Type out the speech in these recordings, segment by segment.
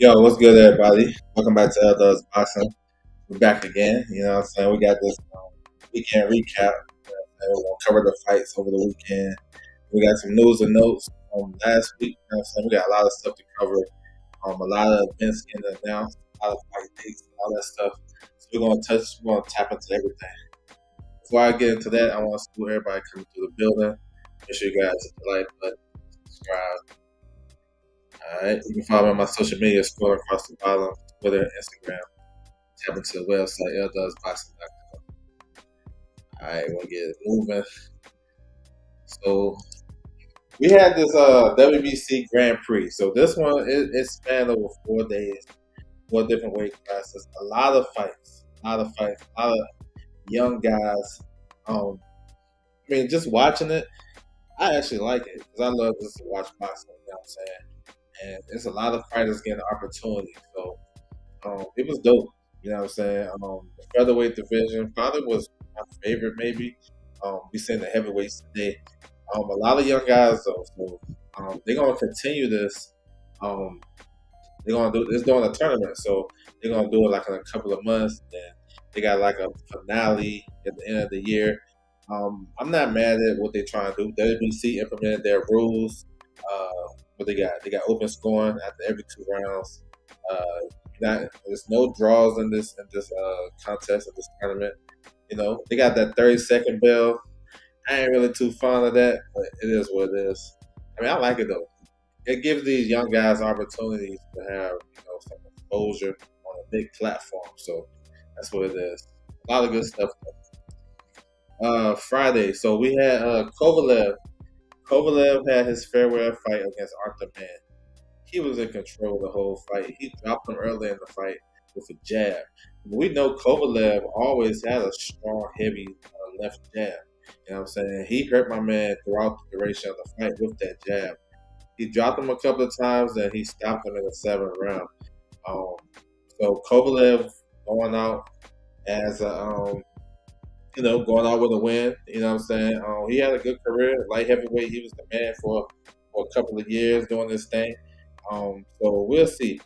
Yo, what's good, everybody? Welcome back to Elders Boxing. We're back again. You know what I'm saying? We got this weekend recap. You know what I'm saying? We're going to cover the fights over the weekend. We got some news and notes from last week. You know what I'm saying? We got a lot of stuff to cover. A lot of events getting announced, a lot of fight dates, and all that stuff. So we're going to tap into everything. Before I get into that, I want to salute everybody coming through the building. Make sure you guys hit the like button, subscribe. All right. You can follow me on my social media, scroll across the bottom, Twitter, Instagram. Tap into the website, ldoesboxing.com. All right, we'll get it moving. So we had this WBC Grand Prix. So this one it spanned over 4 days, four different weight classes, a lot of fights, a lot of young guys. Just watching it, I actually like it because I love just to watch boxing. You know what I'm saying? And there's a lot of fighters getting the opportunity. So it was dope. You know what I'm saying? The featherweight division probably was my favorite, maybe. We seen the heavyweights today. A lot of young guys though, so they're gonna continue this. Um, they're gonna do this during a tournament, so they're gonna do it like in a couple of months. Then they got like a finale at the end of the year. I'm not mad at what they're trying to do. WBC implemented their rules. What they got? They got open scoring after every 2 rounds. There's no draws in this contest of this tournament. You know, they got that 30-second bell. I ain't really too fond of that, but it is what it is. I like it though. It gives these young guys opportunities to have some exposure on a big platform. So that's what it is. A lot of good stuff. Friday, so we had Kovalev. Kovalev had his farewell fight against Arthur Mann. He was in control of the whole fight. He dropped him early in the fight with a jab. We know Kovalev always had a strong, heavy left jab. You know what I'm saying? He hurt my man throughout the duration of the fight with that jab. He dropped him a couple of times and he stopped him in the seventh round. Um, so Kovalev going out as going out with a win. You know what I'm saying? He had a good career, light heavyweight. He was the man for a couple of years doing this thing. So we'll see.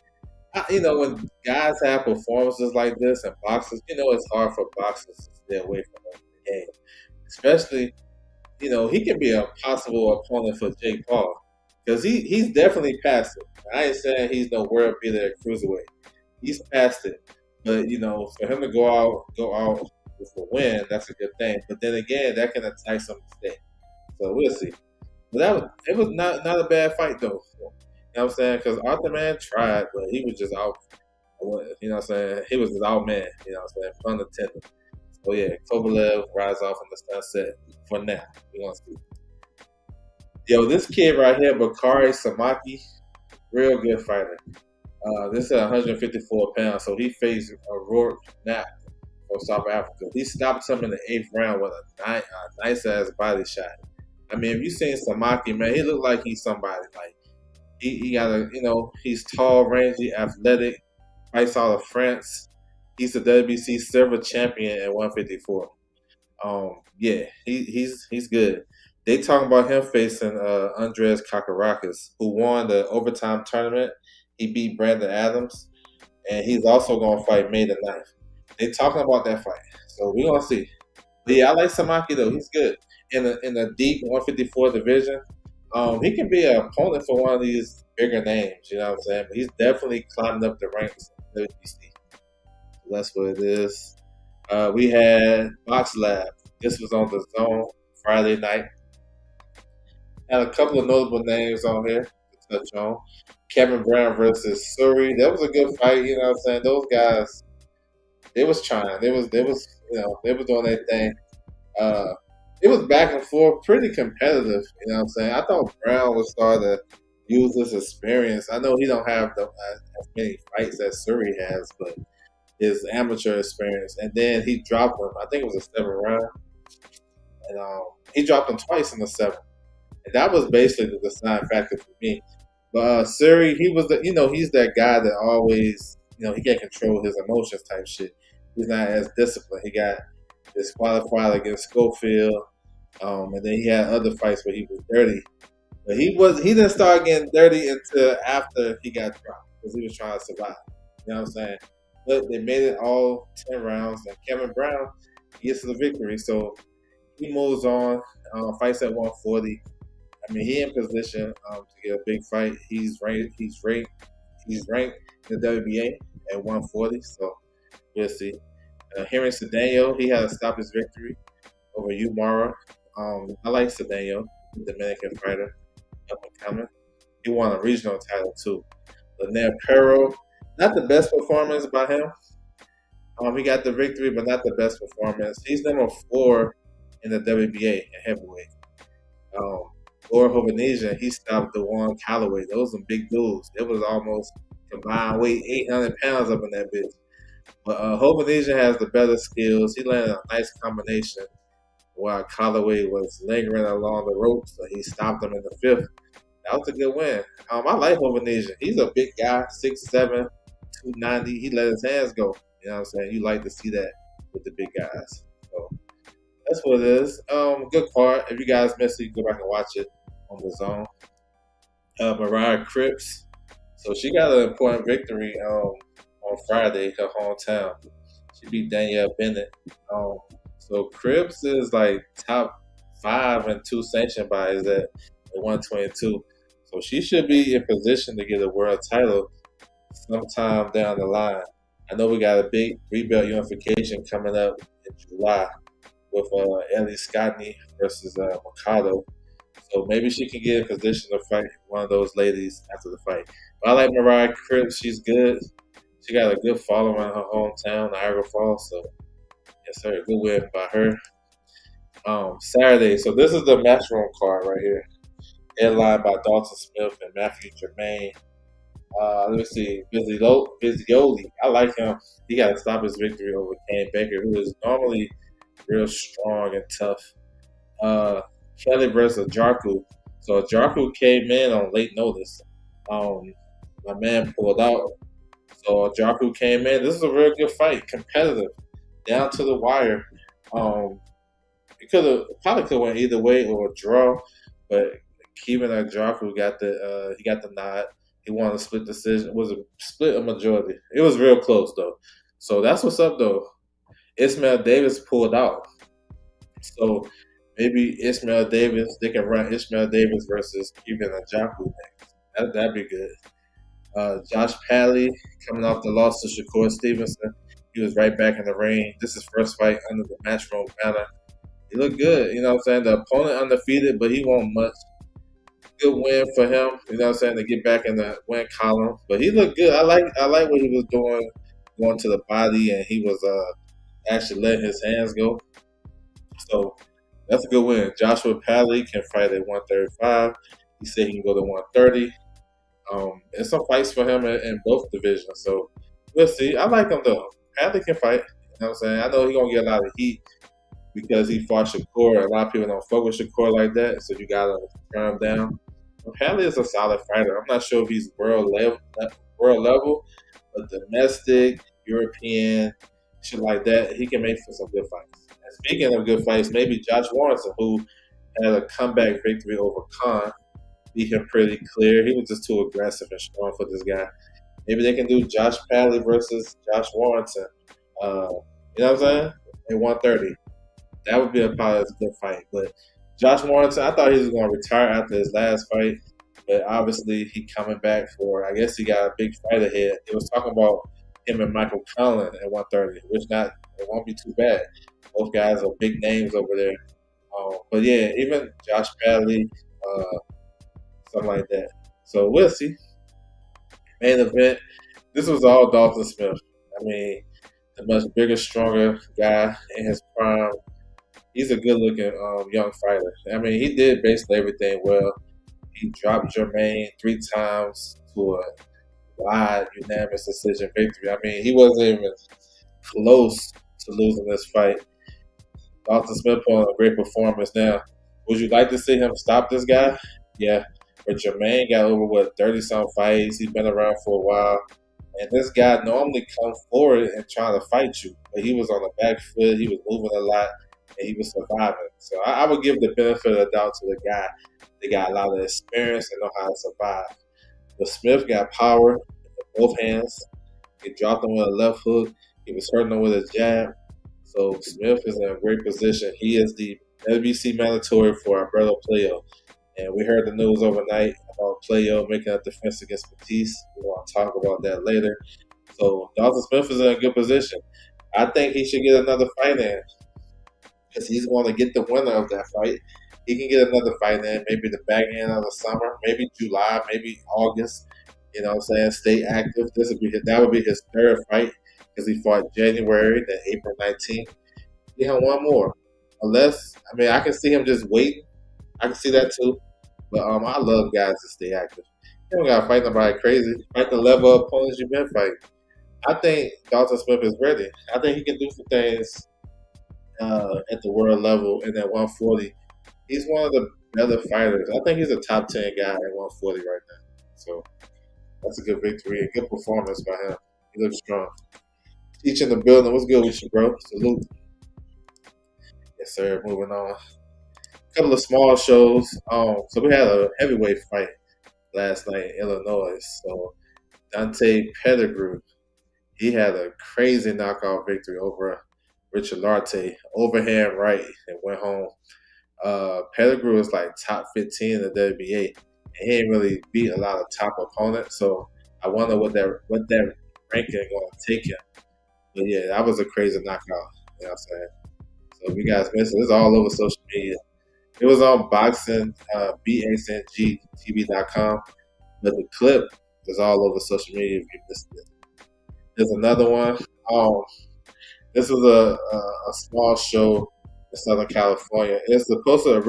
When guys have performances like this and boxers, it's hard for boxers to stay away from the game. Especially, he can be a possible opponent for Jake Paul because he's definitely past it. I ain't saying he's no world beater at cruiserweight. He's past it, but for him to go out with a win, that's a good thing. But then again, that can entice him to stay. So we'll see. But it was not a bad fight though. You know what I'm saying? Because Arthur Man tried, but he was just out. You know what I'm saying? He was his out man. You know what I'm saying? Pun intended. So yeah, Kovalev rides off in the sunset for now. We're gonna see. Yo, this kid right here, Bakari Samaki, real good fighter. This is 154 pounds, so he faced Rourke Knapp from South Africa. He stopped him in the eighth round with a nice ass body shot. If you seen Samaki, man, he looked like he's somebody. Like he got he's tall, rangy, athletic, fights out of France. He's the WBC silver champion at 154. Yeah, he's good. They talking about him facing Andres Kakarakis, who won the overtime tournament. He beat Brandon Adams, and he's also going to fight May the 9th. They talking about that fight, so we're gonna see. But yeah, I like Samaki though. He's good in the deep 154 division. He can be an opponent for one of these bigger names. You know what I'm saying? But he's definitely climbing up the ranks in WBC. That's what it is. We had Box Lab. This was on the Zone Friday night. Had a couple of notable names on here to touch on. Kevin Brown versus Suri. That was a good fight. You know what I'm saying? Those guys, they was trying. They was doing their thing. It was back and forth, pretty competitive. You know what I'm saying? I thought Brown would start to use this experience. I know he don't have as many fights as Suri has, but his amateur experience, and then he dropped him. I think it was a seventh round, and he dropped him twice in the seventh, and that was basically the deciding factor for me. But Suri, he was he's that guy that always he can't control his emotions type shit. He's not as disciplined. He got disqualified against Schofield, and then he had other fights where he was dirty. But he didn't start getting dirty until after he got dropped. because he was trying to survive. You know what I'm saying? But they made it all 10 rounds, and Kevin Brown gets the victory. So he moves on, fights at 140. I mean, he in position to get a big fight. He's ranked. He's ranked in the WBA at 140. So we'll see. Henry Cedeno, he had to stop his victory over Umara. I like Cedeno, Dominican fighter, up and coming. He won a regional title too. Lionel Pero, not the best performance by him. He got the victory, but not the best performance. He's number 4 in the WBA at heavyweight. Um, Laura Hovanesian, he stopped the one Callaway. Those are big dudes. It was almost combined weight 800 pounds up in that bitch. But Hovanesian has the better skills. He landed a nice combination while Callaway was lingering along the ropes. So he stopped him in the 5th. That was a good win. I like Hovanesian. He's a big guy, 6'7", 290. He let his hands go. You know what I'm saying? You like to see that with the big guys. So that's what it is. Good card. If you guys missed it, you can go back and watch it on the zone. Mariah Cripps. So she got an important victory on Friday, her hometown. She beat Danielle Bennett. So Cripps is like top 5 and 2 sanctioned bodies at 122. So she should be in position to get a world title sometime down the line. I know we got a big 3-belt unification coming up in July with Ellie Scotney versus Mercado. So maybe she can get in position to fight one of those ladies after the fight. But I like Mariah Cripps. She's good. She got a good following in her hometown, Niagara Falls. So, yes, sir. Good win by her. Saturday. So this is the matchroom card right here. Headlined by Dalton Smith and Matthew Germain. Let me see. Vizzioli. I like him. He got to stop his victory over Kane Baker, who is normally real strong and tough. Kelly versus Jarku. So Jarku came in on late notice. My man pulled out. So Jarku came in. This is a real good fight, competitive, down to the wire. It probably could have went either way or a draw, but Kevin Jarku got the nod. He won a split decision. It was a split a majority. It was real close though. So that's what's up though. Ismail Davis pulled out. So maybe Ismail Davis, they can run Ismail Davis versus Kevin Njaku next. That'd be good. Josh Pally coming off the loss to Shakur Stevenson. He was right back in the ring. This is his first fight under the matchroom banner. He looked good. You know what I'm saying? The opponent undefeated, but he won much. Good win for him. You know what I'm saying? To get back in the win column. But he looked good. I like what he was doing, going to the body, and he was actually letting his hands go. So that's a good win. Joshua Pally can fight at 135. He said he can go to 130. And some fights for him in both divisions. So we'll see. I like him though. Pally can fight. You know what I'm saying? I know he's gonna get a lot of heat because he fought Shakur. A lot of people don't fuck with Shakur like that, so you gotta turn him down. But Pally is a solid fighter. I'm not sure if he's world level, but domestic, European, shit like that, he can make for some good fights. And speaking of good fights, maybe Josh Warrington, who had a comeback victory over Khan, beat him pretty clear. He was just too aggressive and strong for this guy. Maybe they can do Josh Pally versus Josh Warrington. You know what I'm saying? At 130. That would be probably a good fight. But Josh Warrington, I thought he was going to retire after his last fight. But obviously, he coming back for, I guess he got a big fight ahead. It was talking about him and Michael Conlan at 130, which it won't be too bad. Both guys are big names over there. But yeah, even Josh Pally, something like that. So we'll see. Main event. This was all Dalton Smith. I mean, a much bigger, stronger guy in his prime. He's a good-looking young fighter. I mean, he did basically everything well. He dropped Jermaine 3 times to a wide, unanimous decision victory. I mean, he wasn't even close to losing this fight. Dalton Smith put on a great performance. Now, would you like to see him stop this guy? Yeah. But Jermaine got over, 30-some fights. He's been around for a while. And this guy normally comes forward and trying to fight you. But he was on the back foot. He was moving a lot. And he was surviving. So I would give the benefit of the doubt to the guy. They got a lot of experience and know how to survive. But Smith got power. both hands. He dropped him with a left hook. He was hurting him with a jab. So Smith is in a great position. He is the WBC mandatory for Alberto Playo. And we heard the news overnight about Playo making a defense against Batiste. We want to talk about that later. So Dalton Smith is in a good position. I think he should get another fight in because he's going to get the winner of that fight. He can get another fight in, maybe the back end of the summer, maybe July, maybe August. You know what I'm saying? Stay active. That would be his third fight because he fought January, then April 19th. He had one more. Unless, I mean, I can see him just waiting. I can see that too. But I love guys to stay active. You don't gotta fight nobody crazy. Fight the level of opponents you've been fighting. I think Dalton Smith is ready. I think he can do some things at the world level in that 140. He's one of the better fighters. I think he's a top 10 guy at 140 right now. So that's a good victory, a good performance by him. He looks strong. Each in the building. What's good with you, bro? Salute. Yes, sir. Moving on. A couple of small shows. So we had a heavyweight fight last night in Illinois. So Dante Pettigrew, he had a crazy knockout victory over Richard Lartey, overhand right, and went home. Pettigrew is like top 15 in the WBA, and he ain't really beat a lot of top opponents. So I wonder what that ranking going to take him. But yeah, that was a crazy knockout. You know what I'm saying? So if you guys missed it, it's all over social media. It was on boxing, BXNGTV.com, but the clip is all over social media if you missed it. There's another one. This was a small show in Southern California. It's supposed to have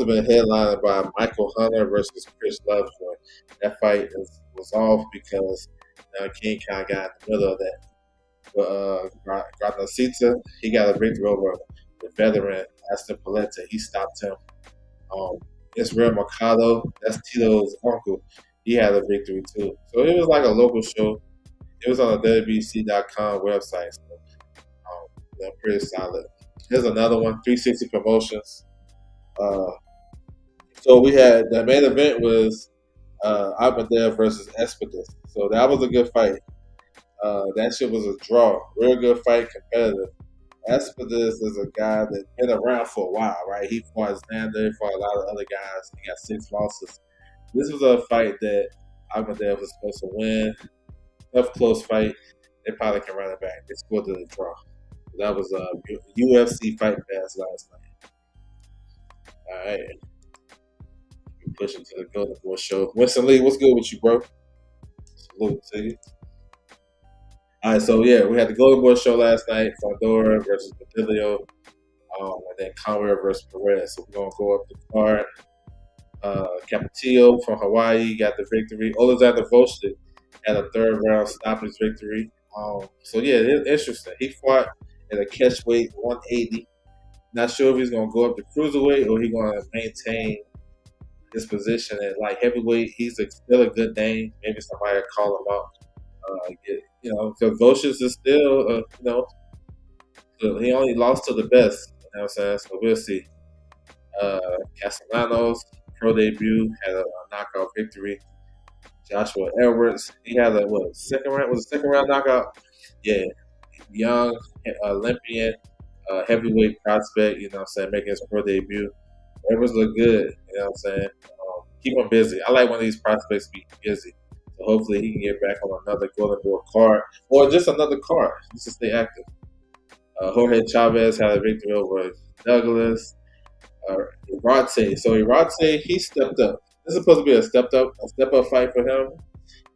been headlined by Michael Hunter versus Chris Lovejoy. That fight was off because King kind of got in the middle of that. But Granacita, he got a victory over the veteran Aston Paletta. He stopped him. Israel Mercado, that's Tito's uncle. He had a victory too. So it was like a local show. It was on the WBC.com website. So, pretty solid. Here's another one, 360 Promotions. So we had the main event was Ahmadiev versus Espadis. So that was a good fight. That shit was a draw. Real good fight, competitive. Espadis is a guy that's been around for a while, right? He fought Xander, he fought a lot of other guys. He got 6 losses. This was a fight that Ahmadiev was supposed to win. Tough, close fight. They probably can run it back. They scored the draw. That was a UFC Fight Pass last night. All right. We pushing to the Golden Boy show. Winston Lee, what's good with you, bro? Salute to you. All right, so yeah, we had the Golden Boy show last night. Fondora versus Padillo. And then Conrad versus Perez. So we're going to go up the card. Capetillo from Hawaii got the victory. Alexander Volchik had a third round stoppage victory. So yeah, it's interesting. He fought at a catch weight 180. Not sure if he's going to go up to cruiserweight or he's going to maintain his position at light heavyweight. He's still a good name. Maybe somebody will call him out. Because Volchik is still, he only lost to the best. You know what I'm saying? So we'll see. Castellanos, pro debut, had a knockout victory. Joshua Edwards, he had second round knockout? Yeah. Young, Olympian, heavyweight prospect, you know what I'm saying, making his pro debut. Edwards look good, you know what I'm saying? Keep him busy. I like when these prospects be busy. So hopefully he can get back on another Golden Boy card or just another card just to stay active. Jorge Chavez had a victory over Douglas. Irate. So Irate, he stepped up. This is supposed to be a step up fight for him,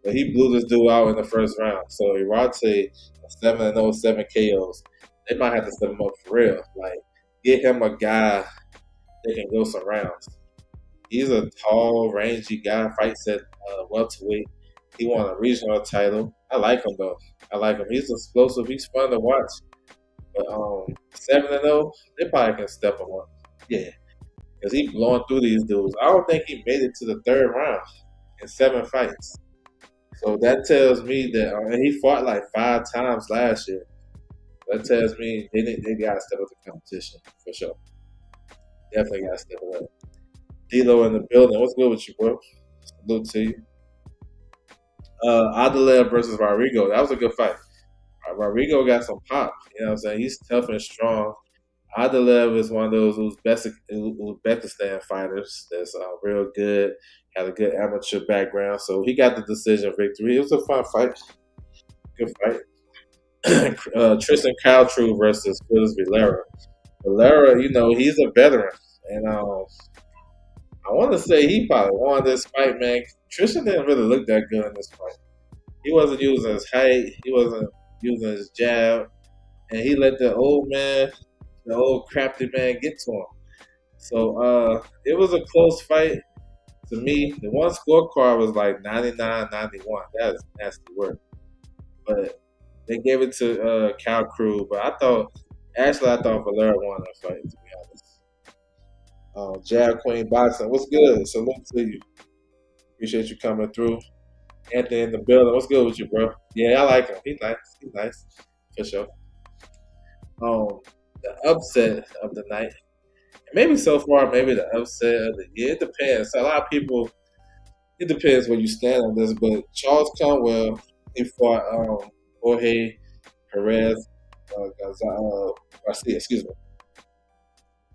but he blew this dude out in the first round. So Irate, 7-0, 7 KOs. They might have to step him up for real. Like, get him a guy that can go some rounds. He's a tall, rangy guy. Fights at welterweight. He won a regional title. I like him though. He's explosive. He's fun to watch. But 7-0, they probably can step him up. Yeah, because he blowing through these dudes. I don't think he made it to the third round in 7 fights. So that tells me that he fought like 5 times last year. That tells me they got to step up the competition for sure. Definitely got to step it up. D-Lo in the building. What's good with you, bro? Salute to you. Adelaide versus Rodrigo. That was a good fight. Rodrigo got some pop. You know what I'm saying? He's tough and strong. Adelaide is one of those Uzbekistan fighters that's real good. Had a good amateur background, so he got the decision victory. It was a fun fight. Good fight. Tristan Caltrue versus Phyllis Villara. Villara, he's a veteran, and I want to say he probably won this fight, man. Tristan didn't really look that good in this fight. He wasn't using his height. He wasn't using his jab, and he let the old crafty man, get to him. So it was a close fight to me. The one scorecard was like 99-91. That is nasty work. But they gave it to Cal Crew. But I thought Valera won that fight, to be honest. Jab Queen Boxing, what's good? Salute to you. Appreciate you coming through. Anthony in the building, what's good with you, bro? Yeah, I like him. He's nice. He's nice. For sure. The upset of the night. Maybe so far, maybe the upset of the year. It depends. A lot of people, it depends where you stand on this, but Charles Conwell, he fought Jorge Perez, Garcia, excuse me,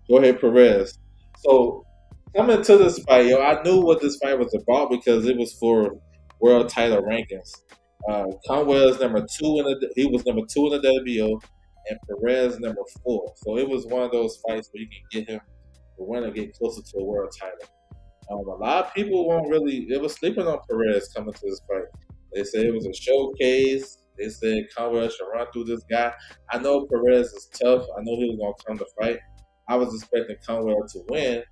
Jorge Perez. So coming to this fight, I knew what this fight was about because it was for world title rankings. Conwell is he was number two in the WBO, and Perez number 4. So it was one of those fights where you can get him the winner get closer to a world title. A lot of people they were sleeping on Perez coming to this fight. They said it was a showcase. They said Conwell should run through this guy. I know Perez is tough. I know he was going to come to fight. I was expecting Conwell to win,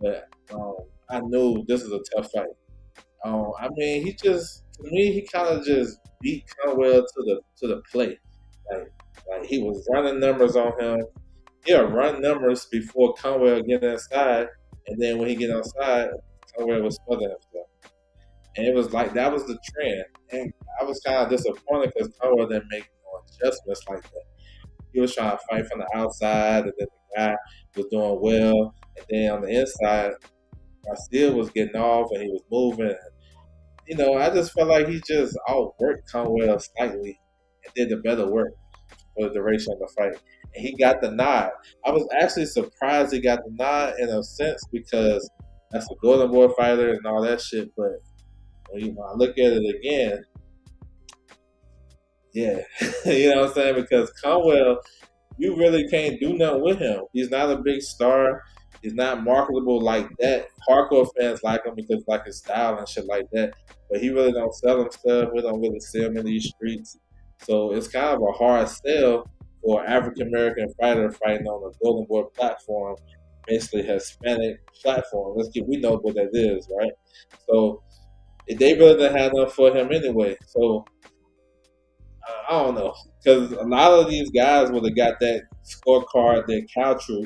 but I knew this is a tough fight. I mean, to me, he kind of just beat Conwell to the plate. Like he was running numbers on him. He'll run numbers before Conwell get inside, and then when he get outside, Conwell was smothering himself. And it was like that was the trend. And I was kind of disappointed because Conwell didn't make no adjustments like that. He was trying to fight from the outside, and then the guy was doing well. And then on the inside, Garcia was getting off and he was moving. I just felt like he just outworked Conwell slightly and did the better work for the duration of the fight. And he got the nod. I was actually surprised he got the nod in a sense because that's a Golden Boy fighter and all that shit. But when I look at it again, yeah, you know what I'm saying? Because Conwell, you really can't do nothing with him. He's not a big star. He's not marketable like that. Hardcore fans like him because like his style and shit like that. But he really don't sell himself. We don't really see him in these streets. So it's kind of a hard sell for an African American fighter fighting on the Golden Boy platform, basically Hispanic platform. We know what that is, right? So they really didn't have enough for him anyway. So I don't know, because a lot of these guys would have got that scorecard that Calcrew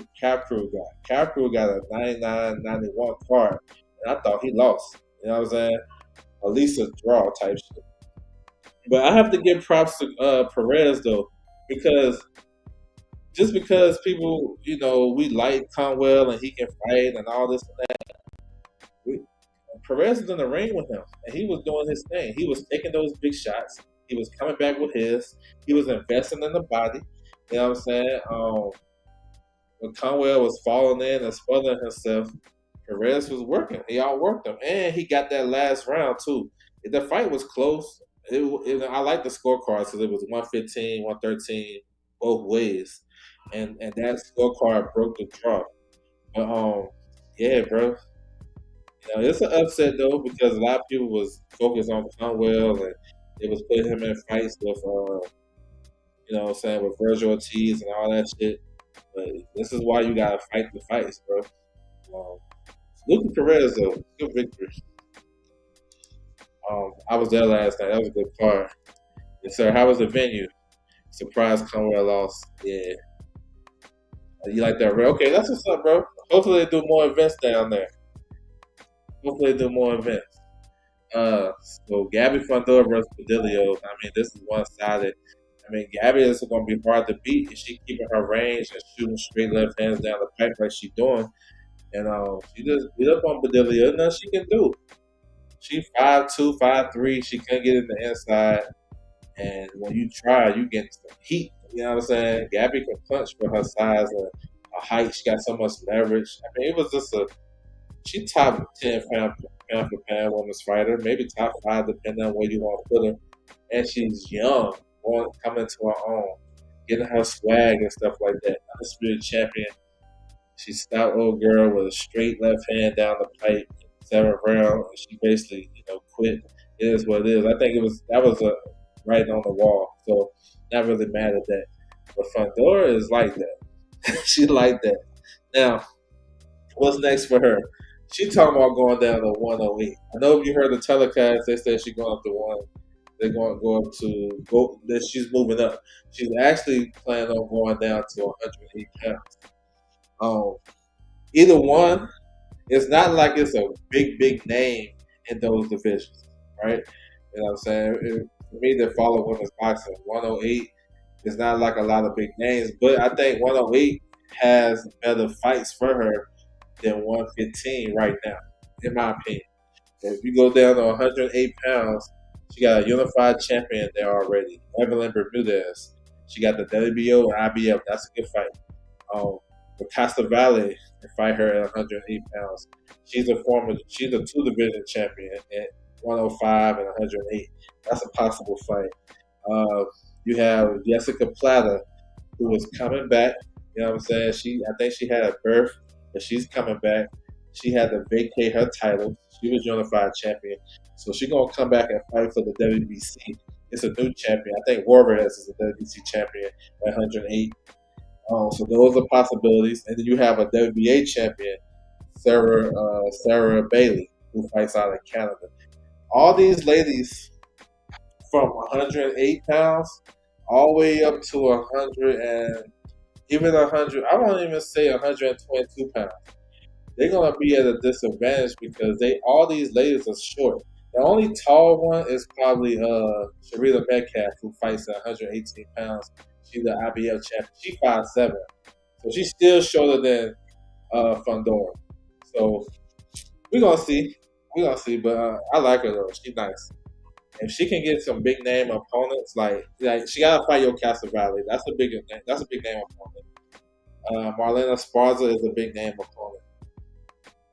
got. Calcrew got a 99-91 card, and I thought he lost. You know what I'm saying? At least a draw type shit. But I have to give props to Perez though, because just because people, we like Conwell and he can fight and all this and that, Perez was in the ring with him, and he was doing his thing. He was taking those big shots. He was coming back with his. He was investing in the body. You know what I'm saying? When Conwell was falling in and smothering himself, Perez was working. He outworked him, and he got that last round too. The fight was close. I like the scorecards because it was 115, 113 both ways, and that scorecard broke the draw. But yeah, bro. It's an upset though because a lot of people was focused on Conwell and it was putting him in fights with, what I'm saying, with Virgil Ortiz and all that shit. But this is why you gotta fight the fights, bro. Lucas Perez though, good victory. I was there last night. That was a good card. Yes, sir. How was the venue? Surprise Conwell lost. Yeah. You like that, bro? Okay, that's what's up, bro. Hopefully they do more events down there. Hopefully they do more events. So Gabby Fundora versus Padillo. I mean, this is one sided. I mean, Gabby is going to be hard to beat if she keeping her range and shooting straight left hands down the pipe like she's doing. And she just beat up on Padillo. Nothing she can do. She 5'2", 5'3". She couldn't get in the inside. And when you try, you get some heat. You know what I'm saying? Gabby can punch for her size and her height. She got so much leverage. I mean, it was just she top 10 pound for pound women's fighter, maybe top 5 depending on where you want to put her. And she's young, coming to her own, getting her swag and stuff like that. Undisputed champion. She stopped old girl with a straight left hand down the pipe, 7th round. And she basically, quit. It is what it is. I think that was a writing on the wall. So not really mad at that. But Fundora is like that. She like that. Now, what's next for her? She talking about going down to 108. I know if you heard the telecast, they said she's going up to one. They're going to go up to go. That she's moving up. She's actually planning on going down to 108 pounds. Um, Either one, it's not like it's a big name in those divisions, right? You know what I'm saying? For me, that follow women's boxing, 108 is not like a lot of big names, but I think 108 has better fights for her than 115 right now, in my opinion. If you go down to 108 pounds, she got a unified champion there already, Evelyn Bermudez. She got the WBO and IBF. That's a good fight. But Costa Valley can fight her at 108 pounds. She's a 2 division champion at 105 and 108. That's a possible fight. You have Jessica Plata, who is coming back. You know what I'm saying? I think she had a birth, but she's coming back. She had to vacate her title. She was unified champion, so she's gonna come back and fight for the WBC. It's a new champion. I think Warvarez is a WBC champion at 108. So those are possibilities. And then you have a WBA champion, Sarah Bailey, who fights out of Canada. All these ladies from 108 pounds all the way up to 100 and even 100. I won't even say 122 pounds. They're gonna be at a disadvantage because all these ladies are short. The only tall one is probably Sharita Metcalf, who fights at 118 pounds. She's the IBF champion. She's 5'7", so she's still shorter than Fundora. So we're gonna see. But I like her though. She's nice. If she can get some big name opponents, like she gotta fight Yo Valley. That's a big name. That's a big name opponent. Marlena Sparza is a big name opponent.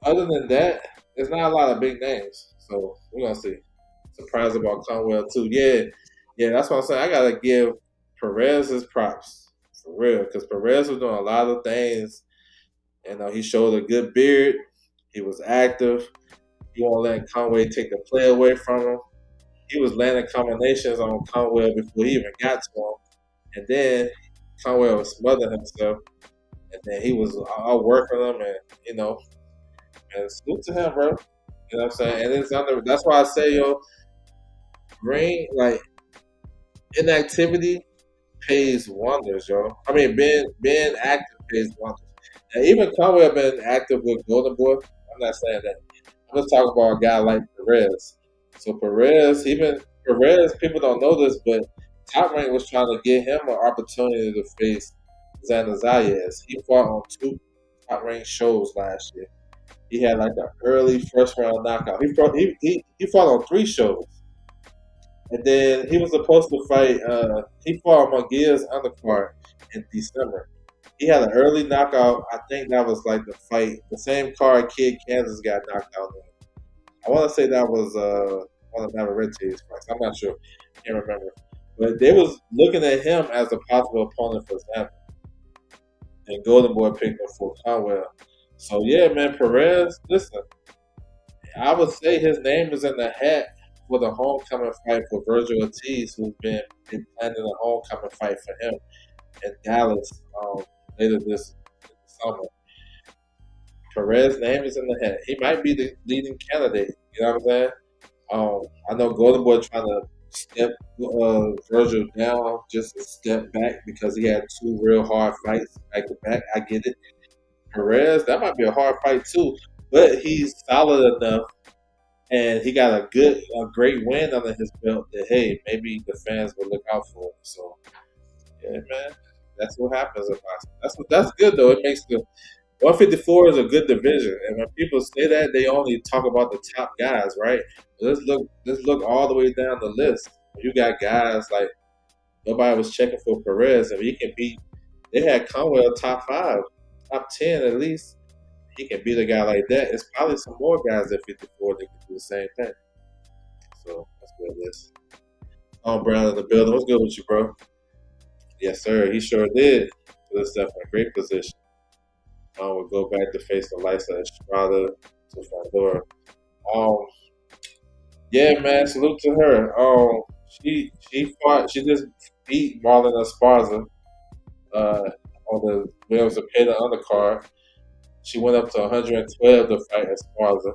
Other than that, there's not a lot of big names. So we're gonna see. Surprised about Conwell too. Yeah. That's what I'm saying. I gotta give Perez his props for real, because Perez was doing a lot of things. He showed a good beard. He was active. He won't let Conway take the play away from him. He was landing combinations on Conwell before he even got to him, and then Conwell was smothering himself, and then he was out working him, and salute to him, bro. You know what I'm saying? And that's why I say, Green, like, inactivity pays wonders, yo. I mean, being active pays wonders. And even Conwell been active with Golden Boy. I'm not saying that. I'm just talking about a guy like Perez. So Perez, people don't know this, but Top Rank was trying to get him an opportunity to face Xander Zayas. He fought on 2 Top Rank shows last year. He had like an early first round knockout. He fought on 3 shows. And then he was supposed to fight. He fought on Munguia's undercard in December. He had an early knockout. I think that was like the fight, the same card Kid Kansas got knocked out in. I want to say that was one of Navarrete's fights. I'm not sure. Can't remember. But they was looking at him as a possible opponent for Xander. And Golden Boy picked him for Conwell. So yeah, man, Perez. Listen, I would say his name is in the hat for the homecoming fight for Virgil Ortiz, who's been planning a homecoming fight for him in Dallas later this summer. Perez's name is in the hat. He might be the leading candidate. You know what I'm saying? I know Golden Boy trying to step Virgil down just a step back because he had 2 real hard fights back to back. I get it. Perez, that might be a hard fight too, but he's solid enough, and he got a great win under his belt that hey, maybe the fans will look out for him. So yeah, man, that's what happens in boxing. That's good though. It 154 is a good division, and when people say that, they only talk about the top guys, right? Let's look all the way down the list. You got guys like nobody was checking for Perez, and he can beat. They had Conwell top five, top 10 at least. He can beat a guy like that. It's probably some more guys at 54 that can do the same thing. So that's what it is. Brown in the building. What's good with you, bro? Yes, sir. He sure did. Put himself in a great position. We'll go back to face the likes of Estrada to Fandora. Um, yeah, man. Salute to her. She fought. She just beat Marlon Esparza on the Williams Zepeda undercard. She went up to 112 to fight Esparza.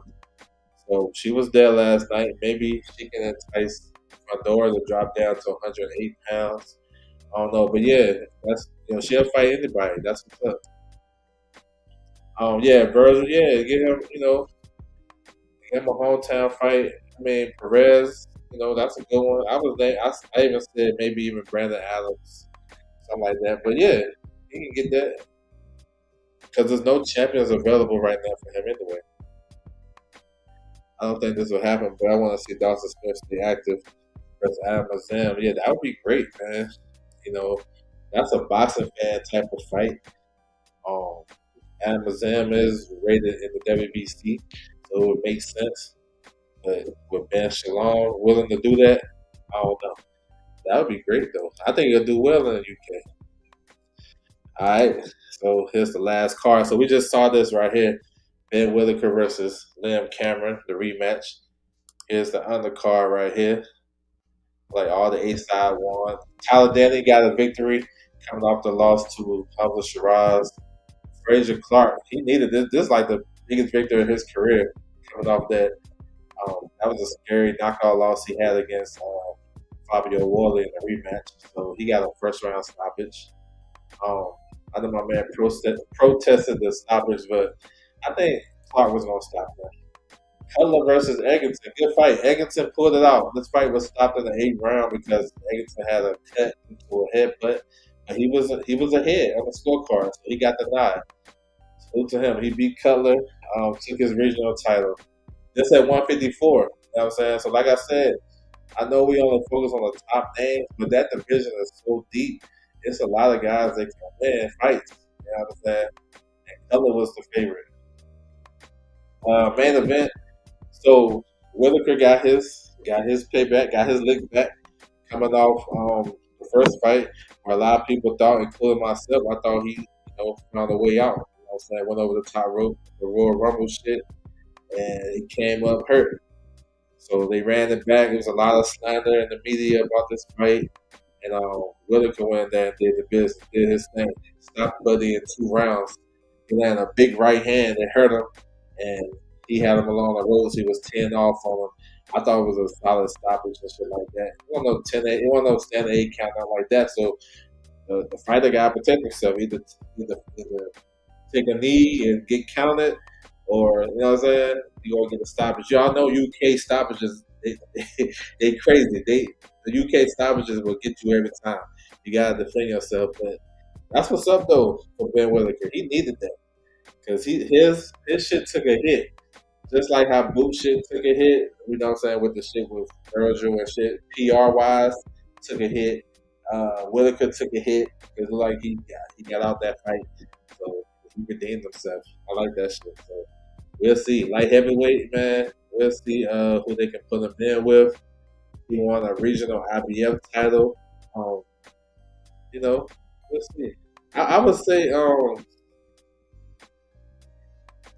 So she was there last night. Maybe she can entice Fandora to drop down to 108 pounds. I don't know, but yeah, that's she'll fight anybody. That's what's up. Yeah, Virgil, yeah, give him give him a hometown fight. I mean, Perez, that's a good one. I even said maybe even Brandon Adams, something like that. But yeah, he can get that because there's no champions available right now for him anyway. I don't think this will happen, but I want to see Dawson Smith stay active versus Adam Azam. Yeah, that would be great, man. You know, that's a boxing fan type of fight. Um, Adam Azam is rated in the WBC, so it would make sense. But with Ben Shalom willing to do that, I don't know. That would be great, though. I think he'll do well in the UK. All right, so here's the last card. So we just saw this right here. Ben Whitaker versus Liam Cameron, the rematch. Here's the undercard right here. Like all the A side won. Tyler Danny got a victory coming off the loss to Pablo Shiraz. Frazier Clark, he needed this. This is like the biggest victory of his career coming off that. That was a scary knockout loss he had against Fabio Wardley in the rematch. So he got a first round stoppage. I know my man protested the stoppage, but I think Clark was going to stop that. Cutler versus Egginton. Good fight. Egginton pulled it out. This fight was stopped in the 8th round because Egginton had a cut into a headbutt. But he was ahead on the scorecard, so he got the nod. Salute to him. He beat Cutler, took his regional title. This at 154. You know what I'm saying? So like I said, I know we only focus on the top names, but that division is so deep. It's a lot of guys that can win fights. You know what I'm saying? And Cutler was the favorite. Main event. So Whitaker got his payback, got his lick back coming off the first fight where a lot of people thought, including myself, I thought he, found a way out. You know what I'm saying? Went over the top rope, the Royal Rumble shit, and he came up hurt. So they ran it back. There was a lot of slander in the media about this fight. And Whitaker went in there and did the business, did his thing. Stopped Buddy in 2 rounds. He landed a big right hand that hurt him. And he had him along the ropes. He was 10 off on him. I thought it was a solid stoppage and shit like that. It wasn't no 10 8, it wasn't no standard 8 count out like that. So the fighter got to protect himself. Either take a knee and get counted, or you know what I'm saying, you gonna get a stoppage. Y'all know UK stoppages, they crazy. The UK stoppages will get you every time. You gotta defend yourself, but that's what's up though for Ben Whitaker. He needed that because his shit took a hit, just like how Boot shit took a hit. You know what I'm saying, with the shit with Virgil and shit. PR wise, took a hit. Whitaker took a hit. It looked like he got out that fight, so he redeemed himself. I like that shit. So we'll see. Light heavyweight, man. We'll see who they can put him in with. He won a regional IBF title. Um, we'll see. I would say,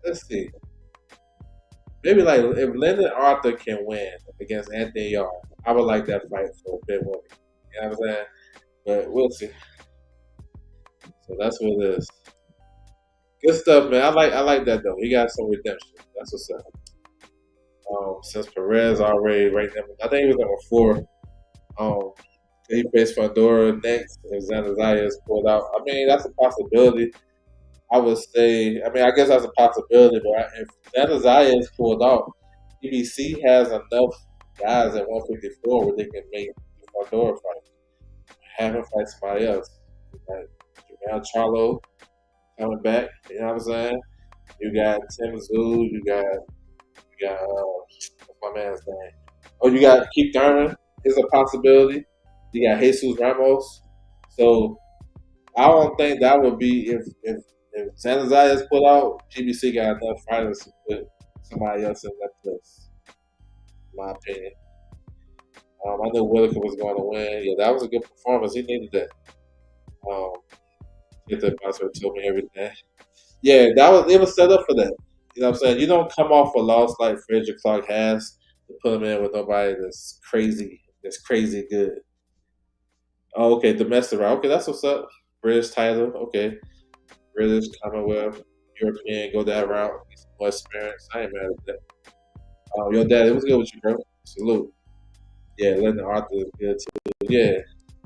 let's see. Maybe like if Lyndon Arthur can win against Anthony Yarde, I would like that fight for Ben Whitaker. You know what I'm saying? But we'll see. So that's what it is. Good stuff, man. I like that though. He got some redemption. That's what's up. Since Perez already ranked him, I think he was number 4. Um, he faced Fandora next, and Xander Zayas pulled out. I mean, that's a possibility. I would say. I mean, I guess that's a possibility. But if Xander Zayas pulled out, PBC has enough guys at 154 where they can make the Fandora fight. Have him fight somebody else. Like Jamel Charlo, coming back. You know what I'm saying? You got Tim Zoo. What's my man's name? Oh, you got Keith Thurman is a possibility. You got Jesus Ramos. So I don't think that would be if San Antonio put out. GBC got enough fighters to put somebody else in that place. In my opinion. I knew Whitaker was going to win. Yeah, that was a good performance. He needed that. Um, get that bouncer told me everything. Yeah, that was it was set up for that. You know what I'm saying? You don't come off a loss like Frederick Clark has to put him in with nobody that's crazy good. Oh, okay, domestic route. Okay, that's what's up. British title. Okay, British Commonwealth, European. Go that route. Get some more experience. I ain't mad at that. Your dad, it was good with you, bro. Salute. Yeah, Lennon Arthur is good too. Yeah.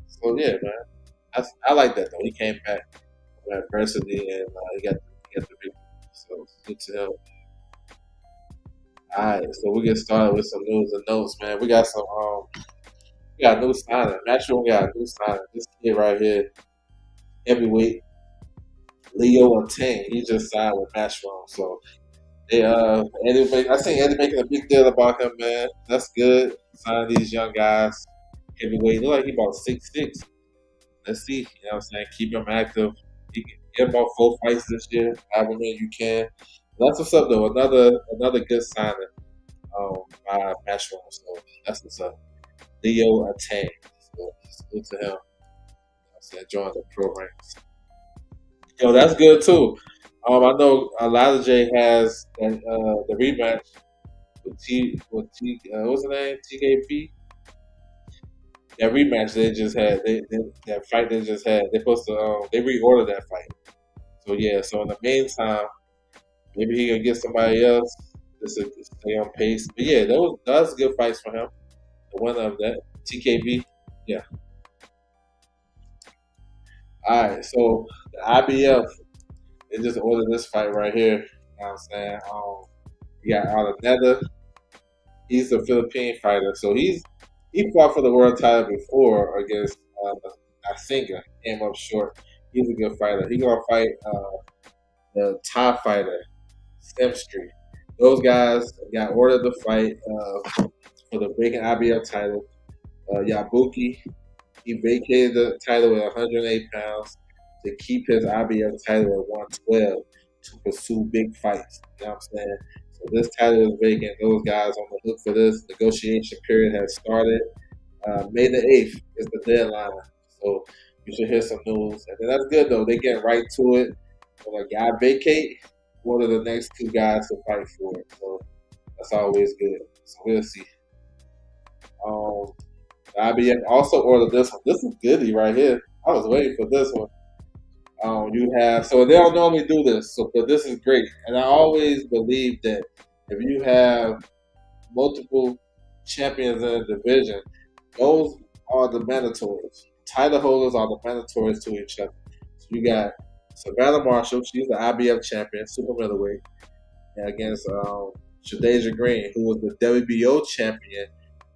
So yeah, man. I like that though. He came back from adversity and he got the victory. So good to him. All right, so we get started with some news and notes, man. We got a new signing. Actually, we got a new signing. This kid right here, heavyweight Leo Attain. He just signed with Matchroom. So I seen Eddie making a big deal about him, man. That's good. Signing these young guys, heavyweight. Look like he about 6'6". Let's see. You know what I'm saying? Keep him active. He can get about 4 fights this year. Have him in you can. That's what's up though. Another good signing by Matchroom. So that's what's up. Leo Attain. So salute to him. I said join the pro ranks. Yo, that's good too. I know a lot of J has the rematch with what's the name? TKP. That rematch they just had, that fight they just had, they supposed to they reordered that fight. So yeah, so in the meantime, maybe he can get somebody else just to stay on pace. But yeah, those good fights for him. The winner of that TKB, yeah. All right, so the IBF they just ordered this fight right here. You know what I'm saying? You got Araneta. He's a Philippine fighter, so he fought for the world title before against Nasinga. Came up short. He's a good fighter. He's gonna fight the Thai fighter Stem Street. Those guys got ordered to fight for the vacant IBF title. Yabuki, he vacated the title at 108 pounds to keep his IBF title at 112 to pursue big fights. You know what I'm saying? So this title is vacant. Those guys on the hook for this. Negotiation period has started. May the 8th is the deadline. So you should hear some news. And then that's good though. They get right to it. When a guy vacate, one of the next two guys to fight for it. So that's always good. So we'll see. Um, the IBF also ordered this one. This is goody right here. I was waiting for this one. You have so they don't normally do this, so but this is great. And I always believe that if you have multiple champions in a division, those are the mandatories. Title holders are the mandatories to each other. So you got Savannah Marshall, she's the IBF champion, super middleweight, and against Shadeja Green, who was the WBO champion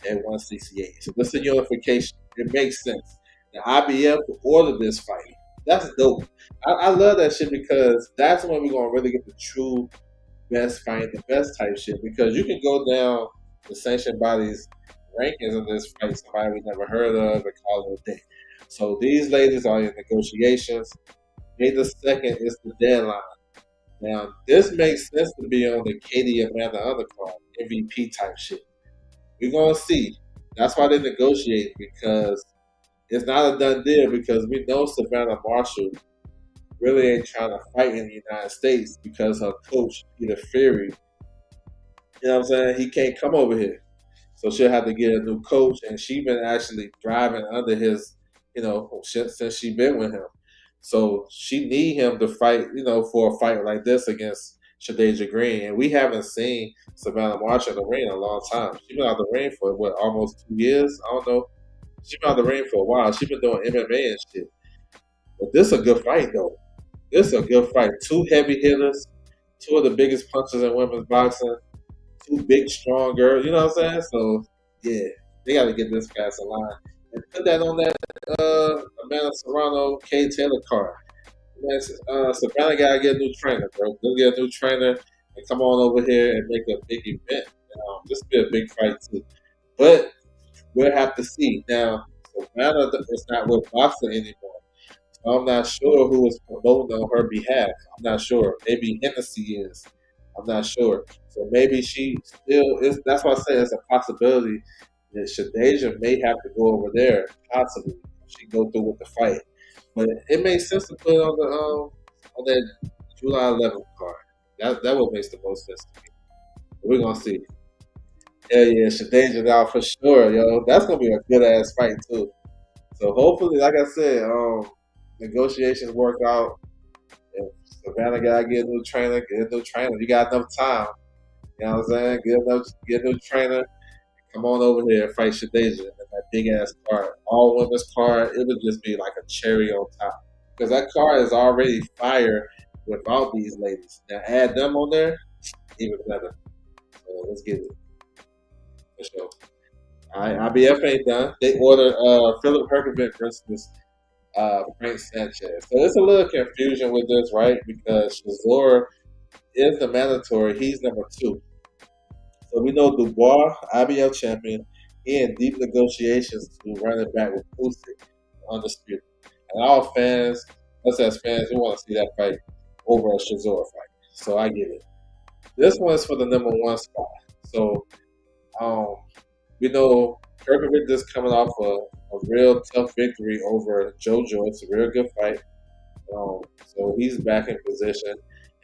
at 168. So this is unification. It makes sense. The IBF ordered this fight. That's dope. I love that shit because that's when we're gonna really get the true best fight, the best type shit. Because you can go down the sanctioned bodies rankings of this fight, somebody we never heard of, and call it a day. So these ladies are in negotiations. May the 2nd is the deadline. Now this makes sense to be on the Katie Amanda undercard, MVP type shit. We're gonna see. That's why they negotiate because it's not a done deal because we know Savannah Marshall really ain't trying to fight in the United States because her coach, Peter Fury, you know what I'm saying? He can't come over here. So she'll have to get a new coach and she been actually thriving under his, since she been with him. So she need him to fight, for a fight like this against Shadeja Green. And we haven't seen Savannah Marshall in the ring in a long time. She's been out the ring for what, almost 2 years? I don't know. She's been out the ring for a while. She's been doing MMA and shit. But this is a good fight though. This is a good fight. Two heavy hitters, two of the biggest punchers in women's boxing, two big, strong girls. You know what I'm saying? So yeah, they got to get this past the line and put that on that Amanda Serrano K Taylor card. Man, Savannah gotta get a new trainer, bro. Let's get a new trainer and come on over here and make a big event. This be a big fight too. But we'll have to see. Now, Savannah is not with boxing anymore. So I'm not sure who is promoting on her behalf. I'm not sure. Maybe Hennessy is. I'm not sure. So maybe she still is. That's why I say it's a possibility that Shadeja may have to go over there, possibly. If she go through with the fight. But it makes sense to put it on that July 11th card. That what makes the most sense to me. We're gonna see. Yeah, yeah, Shadeja out for sure, yo. That's gonna be a good ass fight too. So hopefully, like I said, negotiations work out. If Savannah gotta get a new trainer, get a new trainer. You got enough time. You know what I'm saying? Get a new trainer. Come on over here and fight Shadeja in that big ass card. All women's card. It would just be like a cherry on top. Because that card is already fire without these ladies. Now add them on there, even better. So let's get it for sure. All right, IBF ain't done. They ordered Philip Herkovich versus Frank Sanchez. So there's a little confusion with this, right? Because Shazor is the mandatory. He's number two. So we know Dubois, IBF champion, he in deep negotiations to run it back with Usyk, undisputed. And all fans, us as fans, we want to see that fight over a Shazor fight. So I get it. This one's for the number one spot. So um, we know Kirkovic is coming off a real tough victory over JoJo. It's a real good fight. So he's back in position.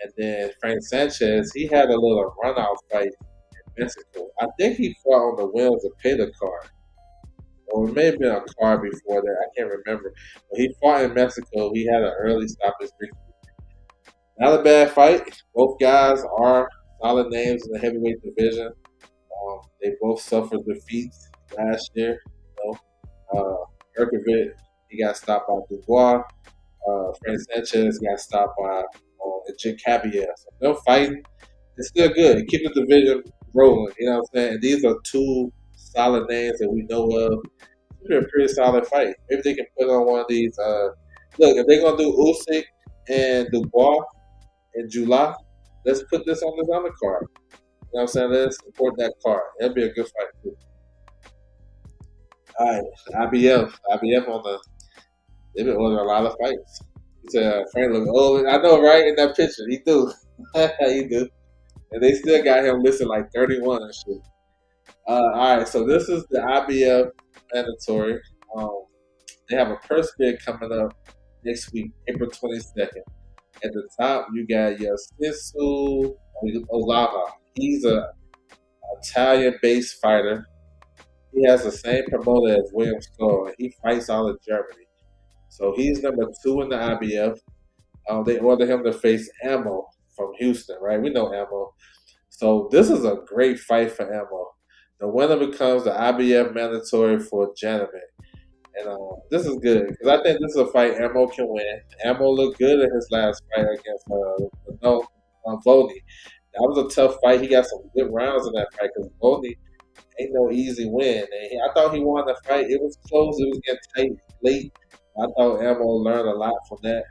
And then Frank Sanchez, he had a little run-out fight in Mexico. I think he fought on the Williams Zepeda card. Or it may have been a card before that. I can't remember. But he fought in Mexico. He had an early stoppage victory. Not a bad fight. Both guys are solid names in the heavyweight division. They both suffered defeats last year. Herkovic, he got stopped by Dubois. Frank Sanchez got stopped by Jake Caballero. So them fighting, it's still good. Keep the division rolling. You know what I'm saying? And these are two solid names that we know of. It's been a pretty solid fight. Maybe they can put on one of these. Look, if they're gonna do Usyk and Dubois in July, let's put this on this undercard. You know what I'm saying? Let's support that card. It'll be a good fight too. All right, IBF on the. They've been ordering a lot of fights. He said, Frank look old. I know, right? In that picture, he do. He do. And they still got him listed like 31 and shit. All right, so this is the IBF mandatory. They have a purse bid coming up next week, April 22nd. At the top, you got Yasusu Olava. He's a Italian-based fighter. He has the same promoter as William Skull, and he fights out of Germany. So he's number two in the IBF. They ordered him to face Ammo from Houston, right? We know Ammo. So this is a great fight for Ammo. The winner becomes the IBF mandatory for Janibek. And this is good because I think this is a fight Ammo can win. Ammo looked good in his last fight against Volney. That was a tough fight. He got some good rounds in that fight because Volney ain't no easy win. And I thought he won the fight. It was close. It was getting tight late. I thought Ammo learned a lot from that.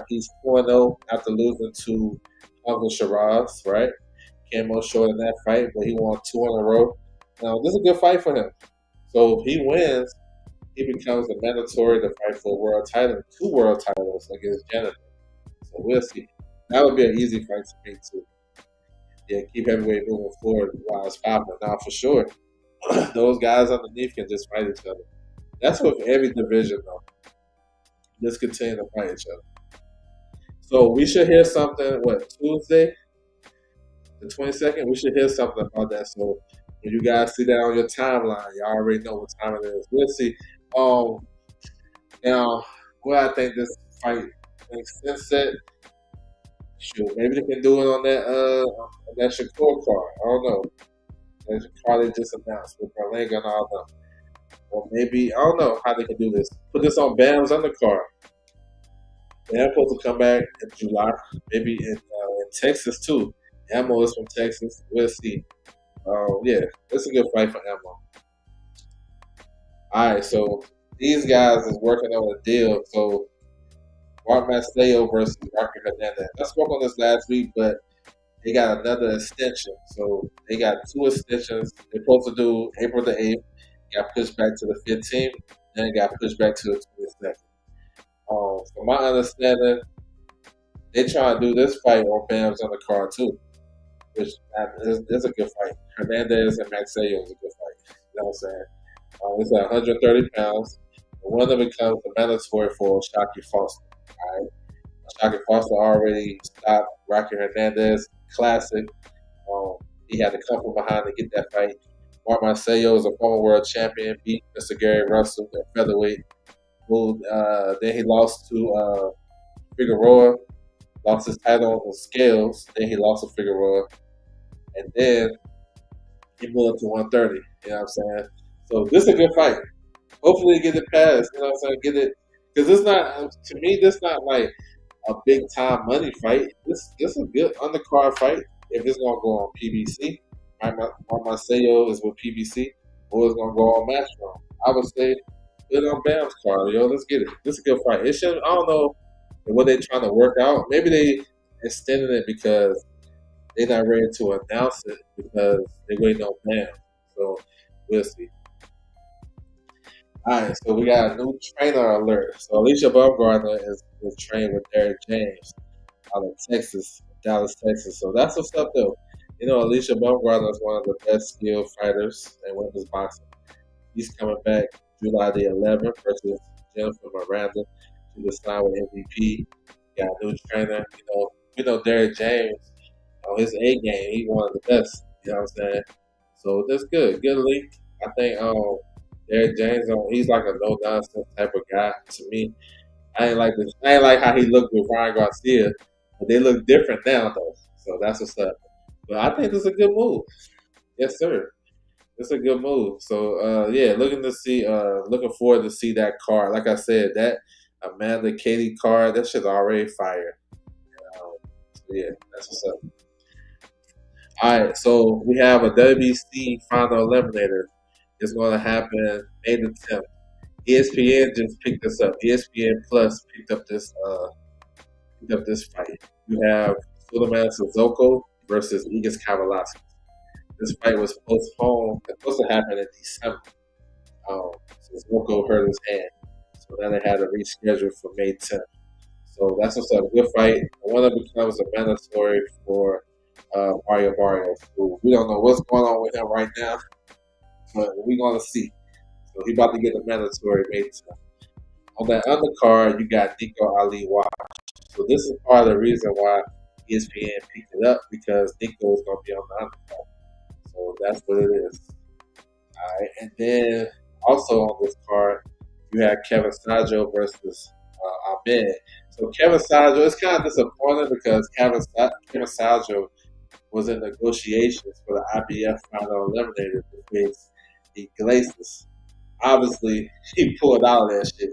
He's 4-0 after losing to Uncle Shiraz, right? Came up short in that fight, but he won two in a row. Now, this is a good fight for him. So if he wins, he becomes the mandatory to fight for a world title, two world titles against Jennifer. So we'll see. That would be an easy fight to me too. Yeah, keep heavyweight moving forward while it's popping. Now for sure, those guys underneath can just fight each other. That's with every division though. Just continue to fight each other. So we should hear something. What Tuesday, the 22nd? We should hear something about that. So when you guys see that on your timeline, you already know what time it is. We'll see. Now, where I think this fight makes sense at, shoot, maybe they can do it on that Shakur card. I don't know. That card they just announced with Berlanga and all them. Or maybe I don't know how they can do this. Put this on Bam's undercard. Bam supposed to come back in July, maybe in Texas too. Ammo is from Texas. We'll see. Yeah, it's a good fight for Ammo. All right, so these guys is working on a deal. So Mark Macedo versus Rocky Hernandez. I spoke on this last week, but they got another extension. So they got two extensions. They're supposed to do April the 8th. Got pushed back to the 15th. Then it got pushed back to the 22nd. From my understanding, they try to do this fight on Bam's on the card too, which is a good fight. Hernandez and Maxeyo is a good fight. You know what I'm saying? It's at 130 pounds. One of them becomes the mandatory for Shockey Foster. All right? Shockey Foster already stopped Rocky Hernandez. Classic. He had to come from behind to get that fight. Mark Marcelo is a former world champion, beat Mr. Gary Russell at featherweight. Then he lost to Figueroa, lost his title on scales. Then he lost to Figueroa, and then he moved up to 130. You know what I'm saying? So this is a good fight. Hopefully, get it passed. You know what I'm saying? Get it because it's not to me. This not like a big time money fight. This is a good undercard fight if it's gonna go on PBC. Marcelo is with PBC, or it's gonna go on Matchroom. I would say put it on Bam's card. Yo, let's get it. This is a good fight. It should. I don't know what they're trying to work out. Maybe they extended it because they're not ready to announce it because they're waiting on Bam. So we'll see. All right, so we got a new trainer alert. So Alicia Baumgartner is trained with Derek James out of Texas, Dallas, Texas. So that's what's up, though. You know, Alicia Baumgartner is one of the best skilled fighters in women's boxing. He's coming back July the 11th versus Jennifer Miranda. She was signed with MVP. Got a new trainer. You know Derek James on his A game. He's one of the best. You know what I'm saying? So that's good. Good link. I think Derek James, he's like a no nonsense type of guy to me. I ain't like how he looked with Ryan Garcia, but they look different now though. So that's what's up. But I think this is a good move. Yes, sir. It's a good move. So yeah, looking forward to see that card. Like I said, that Amanda Katie card, that shit's already fire. So yeah, that's what's up. All right, so we have a WBC final eliminator. It's going to happen May the 10th. ESPN just picked this up. ESPN Plus picked up this fight. You have Suleiman Sissoko versus Igis Kavalaskas. This fight was postponed. It's supposed to happen in December. Sissoko hurt his hand, so then they had to reschedule for May 10th. So that's what's up. Good fight. One of them becomes a mandatory for Mario Barrios. We don't know what's going on with him right now, but we're gonna see. So he about to get a mandatory May 10th. On that undercard, you got Nico Ali Wash. So this is part of the reason why ESPN picked it up because Nico is gonna be on the undercard. So that's what it is. All right, and then also on this card, you have Kevin Sajo versus Ahmed. So Kevin Sajo, it's kind of disappointing because Kevin Sajo was in negotiations for the IBF final eliminator to face Iglesias. Obviously, he pulled out of that shit.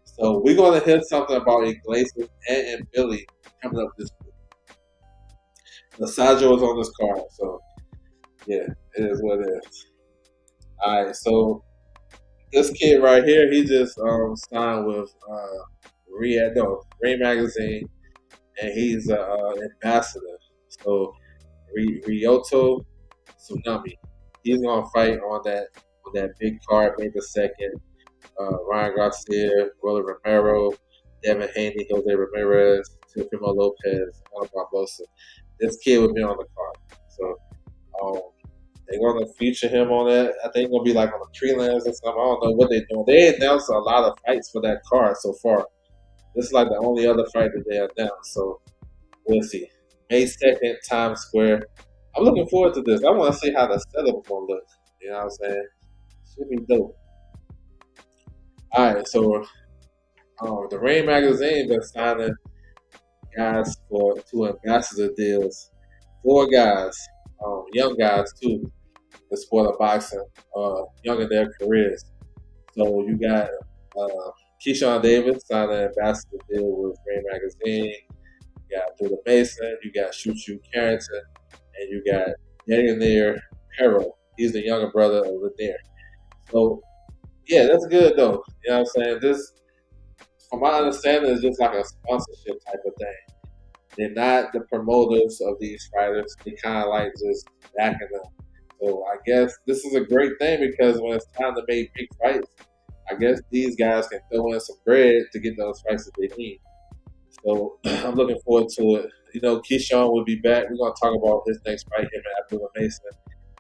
So we're going to hear something about Iglesias and Billy coming up this week. The Sajo is on this card, so yeah, it is what it is. All right, so this kid right here, he just signed with Ray Magazine, and he's an ambassador. So Ryoto Tsunami, he's gonna fight on that big card, May the 2nd. Ryan Garcia, Rolly Romero, Devin Haney, Jose Ramirez, Teofimo Lopez, Juan Barbosa. This kid will be on the card. So they're gonna feature him on that. I think it's gonna be like on the prelims or something. I don't know what they're doing. They announced a lot of fights for that card so far. This is like the only other fight that they announced. So we'll see. May 2nd, Times Square. I'm looking forward to this. I want to see how the setup is gonna look. You know what I'm saying? Should be dope. All right, so the Rain magazine been signing guys for 2 ambassador deals. 4 guys, young guys too, the sport of boxing, young in their careers. So you got Keyshawn Davis signed an ambassador deal with Rain magazine. You got Judah Mason, you got Shoot Shoot Carrington, and you got Daniel Perro. He's the younger brother of Lanier. So yeah, that's good though. You know what I'm saying? This, as from my understanding, it's just like a sponsorship type of thing. They're not the promoters of these fighters. They kind of like just backing them. So I guess this is a great thing because when it's time to make big fights, I guess these guys can throw in some bread to get those fights that they need. So I'm looking forward to it. You know, Keyshawn will be back. We're gonna talk about his next fight, him and Abdullah Mason.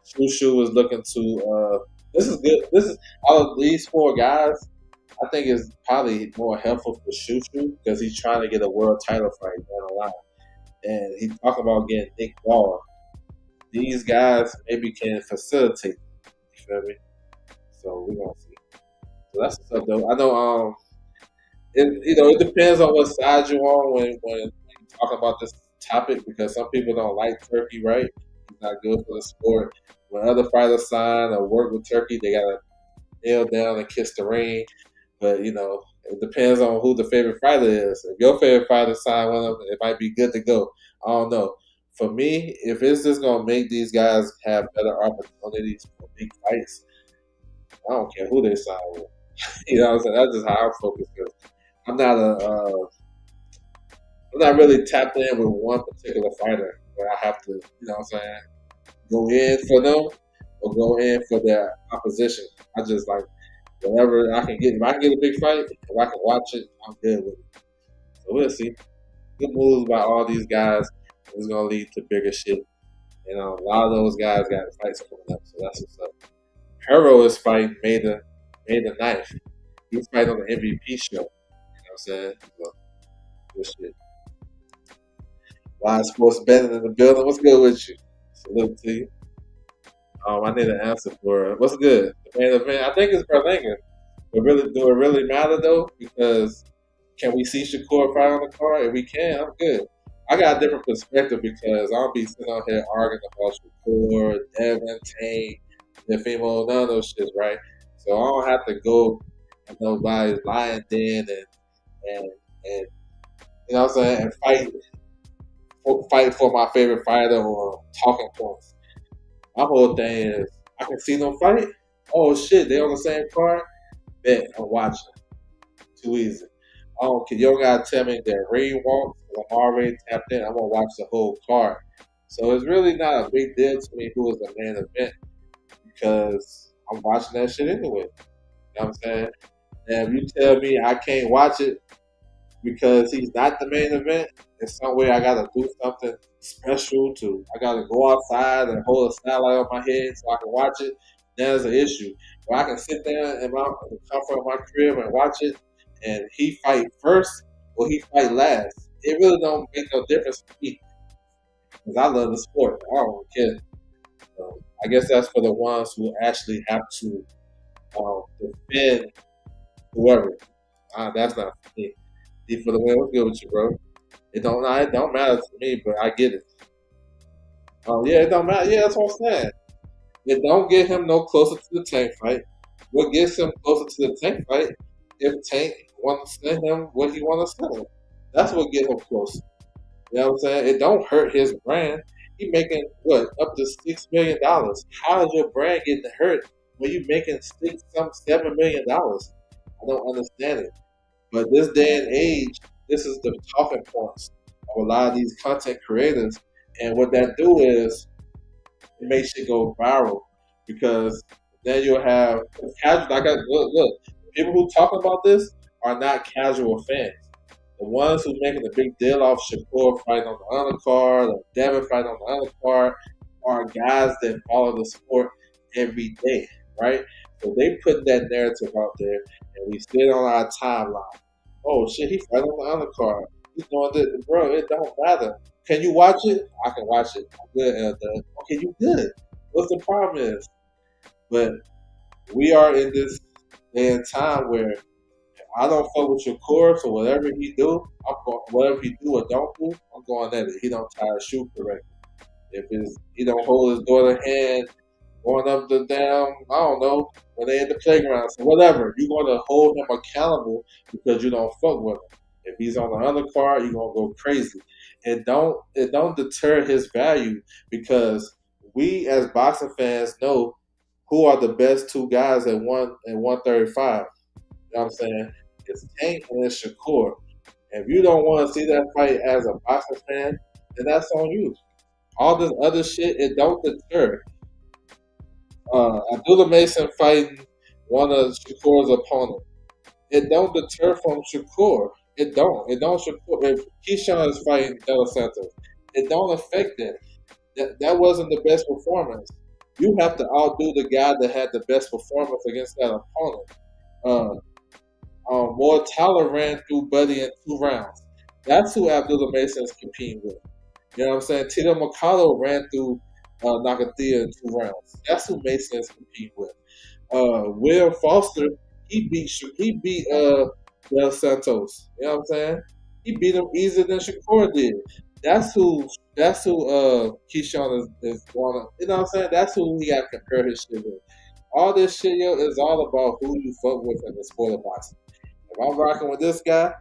Shushu is looking to. This is good. This is out of these four guys. I think it's probably more helpful for Shushu because he's trying to get a world title fight down the line, and he's talking about getting Nick Ball. These guys maybe can facilitate. You feel me? So we're gonna see. So that's what's up, though. I know. It depends on what side you're on when you talk about this topic because some people don't like Turkey, right? It's not good for the sport. When other fighters sign or work with Turkey, they gotta kneel down and kiss the ring. But it depends on who the favorite fighter is. If your favorite fighter sign with them, it might be good to go. I don't know. For me, if it's just gonna make these guys have better opportunities for big fights, I don't care who they sign with. You know what I'm saying? That's just how I'm focused. Cause I'm not I'm not really tapped in with one particular fighter where I have to, what I'm saying, go in for them or go in for their opposition. I just like whatever I can get. If I can get a big fight, if I can watch it, I'm good with it. So we'll see. Good moves by all these guys is going to lead to bigger shit. And a lot of those guys got fights coming up, so that's what's up. Hero is fighting May the 9th. He's fighting on the MVP show. You know what I'm saying? So, good shit. Live sports betting in the building. What's good with you? Salute to you. I need an answer for it. What's good? The main event. I think it's Berlanga. But really, do it really matter though? Because can we see Shakur fight on the card? If we can, I'm good. I got a different perspective because I don't be sitting out here arguing about Shakur, Devin, Tank, Nefimo, none of those shits, right? So I don't have to go and nobody's lying den and you know what I'm saying and fight for my favorite fighter or talking points. My whole thing is I can see them fight. Oh shit, they on the same card. Bet I'm watching. Too easy. I don't care. You don't gotta tell me that ring walks. I'm already tapped in. I'm gonna watch the whole card. So it's really not a big deal to me who is the main event because I'm watching that shit anyway. You know what I'm saying? And if you tell me I can't watch it because he's not the main event, in some way I gotta do something special to. I gotta go outside and hold a satellite on my head so I can watch it. There's an issue. But I can sit there in the comfort of my crib and watch it, and he fight first or he fight last. It really don't make no difference to me because I love the sport. I don't care. I guess that's for the ones who actually have to defend whoever. That's not for me. For the win, what's good with you, bro? It don't matter to me, but I get it. Oh yeah, it don't matter. Yeah, that's what I'm saying. It don't get him no closer to the Tank fight. What gets him closer to the Tank fight if Tank wants to send him what he want to send him. That's what get him closer. You know what I'm saying? It don't hurt his brand. He making what up to $6 million. How is your brand getting hurt when you making $7 million? I don't understand it. But this day and age, this is the talking points of a lot of these content creators. And what that do is it makes it go viral because then you'll have casual. Look, people who talk about this are not casual fans. The ones who making a big deal off Shakur fighting on the undercard or Devin fighting on the undercard are guys that follow the sport every day, right? So they put that narrative out there, and we see it on our timeline. Oh shit, he fighting on the undercard. He's doing this, bro. It don't matter. Can you watch it? I can watch it. I'm good, Elder. Okay, you good. What's the problem is? But we are in this day and time where if I don't fuck with your course or whatever he do, whatever he do or don't do, I'm going at it. He don't tie his shoe correctly. If he don't hold his daughter's hand going up the damn, I don't know, when they in the playground, so whatever, you're gonna hold him accountable because you don't fuck with him. If he's on the undercard, you're gonna go crazy. It don't deter his value because we as boxing fans know who are the best two guys at 135. You know what I'm saying? It's Tank and it's Shakur. If you don't want to see that fight as a boxing fan, then that's on you. All this other shit, it don't deter. Abdullah Mason fighting one of Shakur's opponents. It don't deter from Shakur. It don't. It don't. Shakur. If Keyshawn is fighting De Los Santos, it don't affect that. That wasn't the best performance. You have to outdo the guy that had the best performance against that opponent. Uh, More Tyler ran through Buddy in 2 rounds. That's who Abdullah Mason is competing with. You know what I'm saying? Tito McCullough ran through Nakathia in 2 rounds. That's who Mason is competing with. Will Foster, he beat Del Santos. You know what I'm saying? He beat him easier than Shakur did. That's who Keyshawn is going to, you know what I'm saying? That's who he got to compare his shit with. All this shit, yo, is all about who you fuck with in the sport of boxing. If I'm rocking with this guy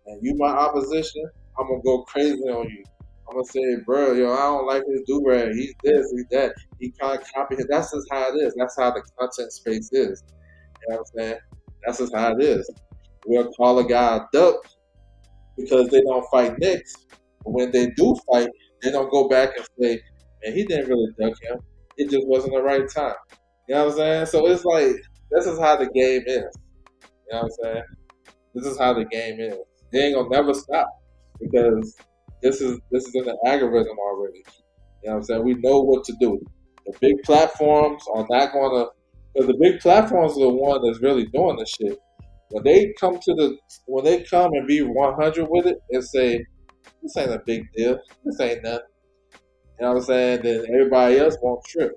and you my opposition, I'm gonna go crazy on you. I'm gonna say, bro, yo, I don't like his do rag. He's this, he's that. He can't copy it. That's just how it is. That's how the content space is. You know what I'm saying? That's just how it is. We'll call a guy a duck because they don't fight next. But when they do fight, they don't go back and say, man, he didn't really duck him. It just wasn't the right time. You know what I'm saying? So it's like, this is how the game is. You know what I'm saying? This is how the game is. They ain't gonna never stop because this is in the algorithm already. You know what I'm saying? We know what to do. The big platforms are not gonna, because the big platforms are the one that's really doing this shit. When they come and be 100 with it and say this ain't a big deal, this ain't nothing. You know what I'm saying? Then everybody else won't trip.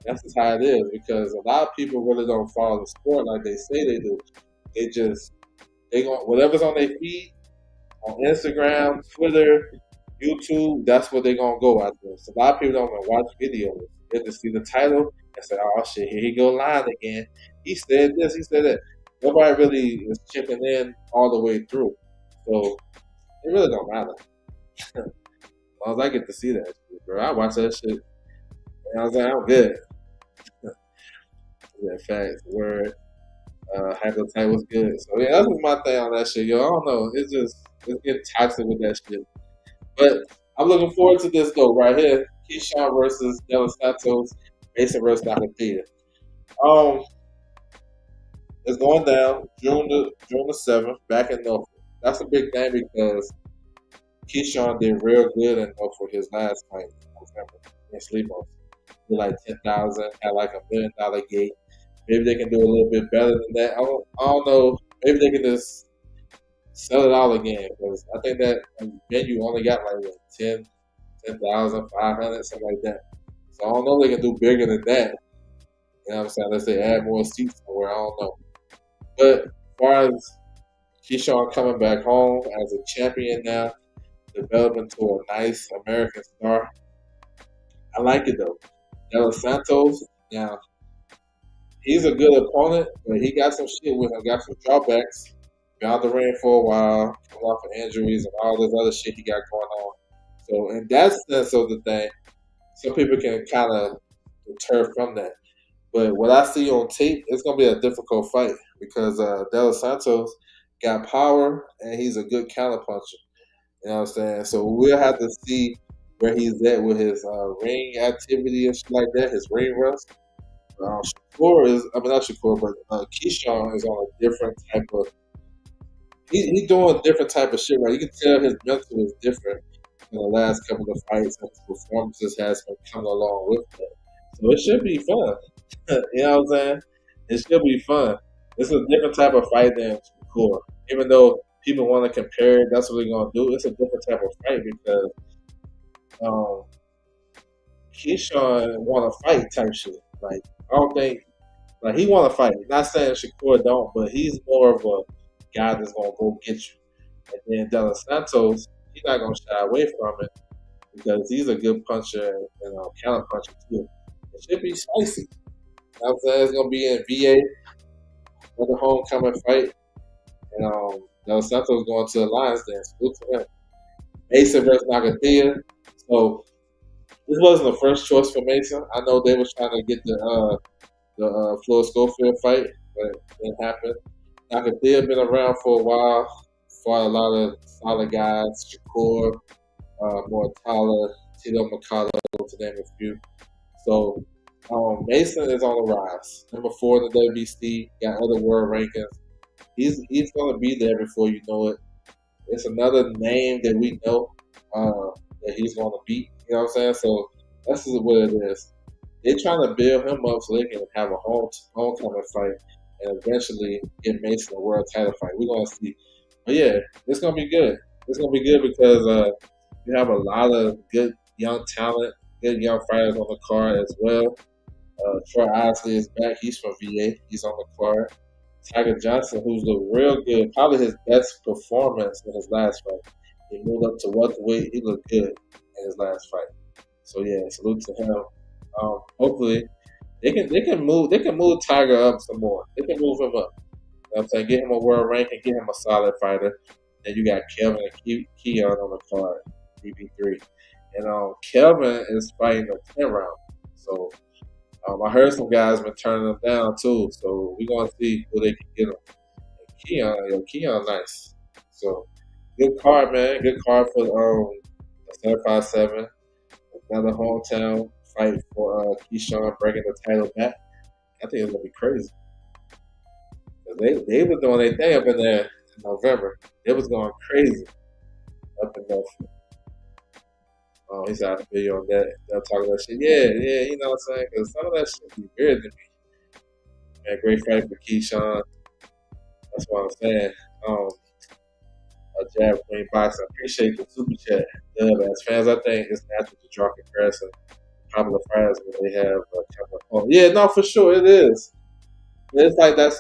That's just how it is because a lot of people really don't follow the sport like they say they do. They just they going whatever's on their feed on Instagram, Twitter, YouTube. That's what they're gonna go after. So a lot of people don't even watch videos. They just see the title and say, "Oh shit, here he go lying again." He said this, he said that. Nobody really is chipping in all the way through. So it really don't matter. As long as I get to see that shit, bro. I watch that shit. You know what I'm saying? I'm good. Yeah, facts. Word. Hypnotize was good. So yeah, that's my thing on that shit, yo. I don't know. It's getting toxic with that shit. But I'm looking forward to this though, right here. Keyshawn versus De Los Santos, Mason versus Nakathia. Um, it's going down June the 7th, back in Norfolk. That's a big thing because Keyshawn did real good in Norfolk his last fight in November in Sleepos. Did like 10,000, had like $1 million gate. Maybe they can do a little bit better than that. I don't know. Maybe they can just sell it all again because I think that venue only got like what, 10,500, something like that. So I don't know if they can do bigger than that. You know what I'm saying? Unless they add more seats somewhere, I don't know. But as far as Keyshawn coming back home as a champion now, developing to a nice American star, I like it though. De Los Santos, now he's a good opponent, but he got some shit with him, got some drawbacks. Been out the ring for a while, coming off of injuries and all this other shit he got going on. So in that sense of the thing, some people can kind of deter from that. But what I see on tape, it's gonna be a difficult fight because De Los Santos got power and he's a good counterpuncher. You know what I'm saying? So we'll have to see where he's at with his ring activity and shit like that, his ring rust. Shakur is, I mean not Shakur, but Keyshawn is on a different type of. He's doing a different type of shit, right? You can tell his mental is different in the last couple of fights, and his performances has been coming along with that. So it should be fun. You know what I'm saying? It should be fun. It's a different type of fight than Shakur. Even though people want to compare it, that's what they're gonna do. It's a different type of fight because um, Keyshawn want to fight type shit. Like I don't think like he want to fight. Not saying Shakur don't, but he's more of a guy that's gonna go get you. And then De Los Santos, he's not gonna shy away from it because he's a good puncher and counter puncher too. It should be spicy. You know what I'm saying? It's gonna be in VA for the homecoming fight, and De Los Santos going to the Lions then. Salute to him. Mason versus Nagathia. So this wasn't the first choice for Mason. I know they was trying to get the Floyd Schofield fight, but it didn't happen. Nakathia been around for a while. Fought a lot of solid guys. Shakur, Mortala, Tito Makalo, to name a few. So Mason is on the rise. Number 4 in the WBC, got other world rankings. He's gonna be there before you know it. It's another name that we know that he's gonna beat. You know what I'm saying? So that's just what it is. They're trying to build him up so they can have a homecoming fight and eventually get Mason a world title fight. We're gonna see. But yeah, it's gonna be good. It's gonna be good because you have a lot of good young talent, good young fighters on the card as well. Troy Osley is back. He's from VA. He's on the card. Tiger Johnson, who's looked real good, probably his best performance in his last fight. He moved up to welterweight. He looked good in his last fight. So yeah, salute to him. Hopefully they can move Tiger up some more. They can move him up. You know what I'm saying? Get him a world ranking, get him a solid fighter. And you got Kelvin and Keon on the card, BB3. And Kelvin is fighting a 10 round. So I heard some guys been turning them down too. So we're gonna see who they can get him. Keon nice. So good card, man. Good card for the 757. Another hometown fight for Keyshawn bringing the title back. I think it's gonna be crazy. They were doing their thing up in there in November. It was going crazy up in November. He's out the video on that. They'll talk about shit. Yeah, you know what I'm saying? Because some of that shit be weird to me. Man, great fight for Keyshawn. That's what I'm saying. Um, a jab queen boxing. Appreciate the super chat. As fans, I think it's natural to draw comparison popular fighters when they have yeah, no, for sure it is. It's like that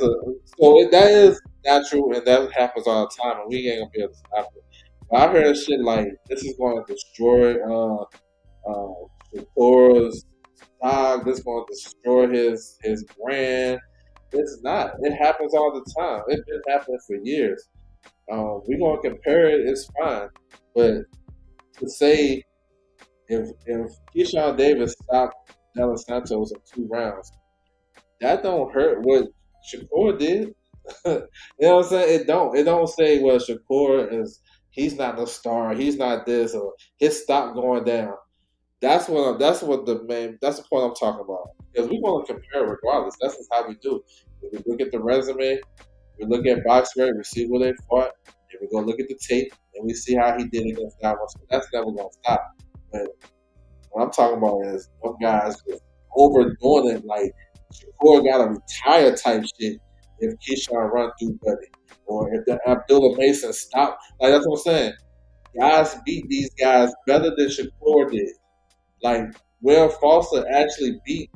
is natural and that happens all the time and we ain't gonna be able to stop it. But I heard shit like this is going to destroy Shakura's stock. This is going to destroy his brand. It's not. It happens all the time. It's been happening for years. We're gonna compare it. It's fine, but to say if Keyshawn Davis stopped Della Santos in 2 rounds, that don't hurt what Shakur did. You know what I'm saying? It don't say well Shakur is he's not the star, he's not this or his stock going down. That's the point I'm talking about. Because we're gonna compare regardless. That's just how we do. If we look at the resume, we look at box rate, we see where they fought, and we go look at the tape and we see how he did against that one. So that's never gonna stop. But what I'm talking about is some guys just overdoing it like Shakur got to retire type shit if Keyshawn run through Buddy. Or if the Abdullah Mason stop. Like that's what I'm saying. Guys beat these guys better than Shakur did. Like Will Foster actually beat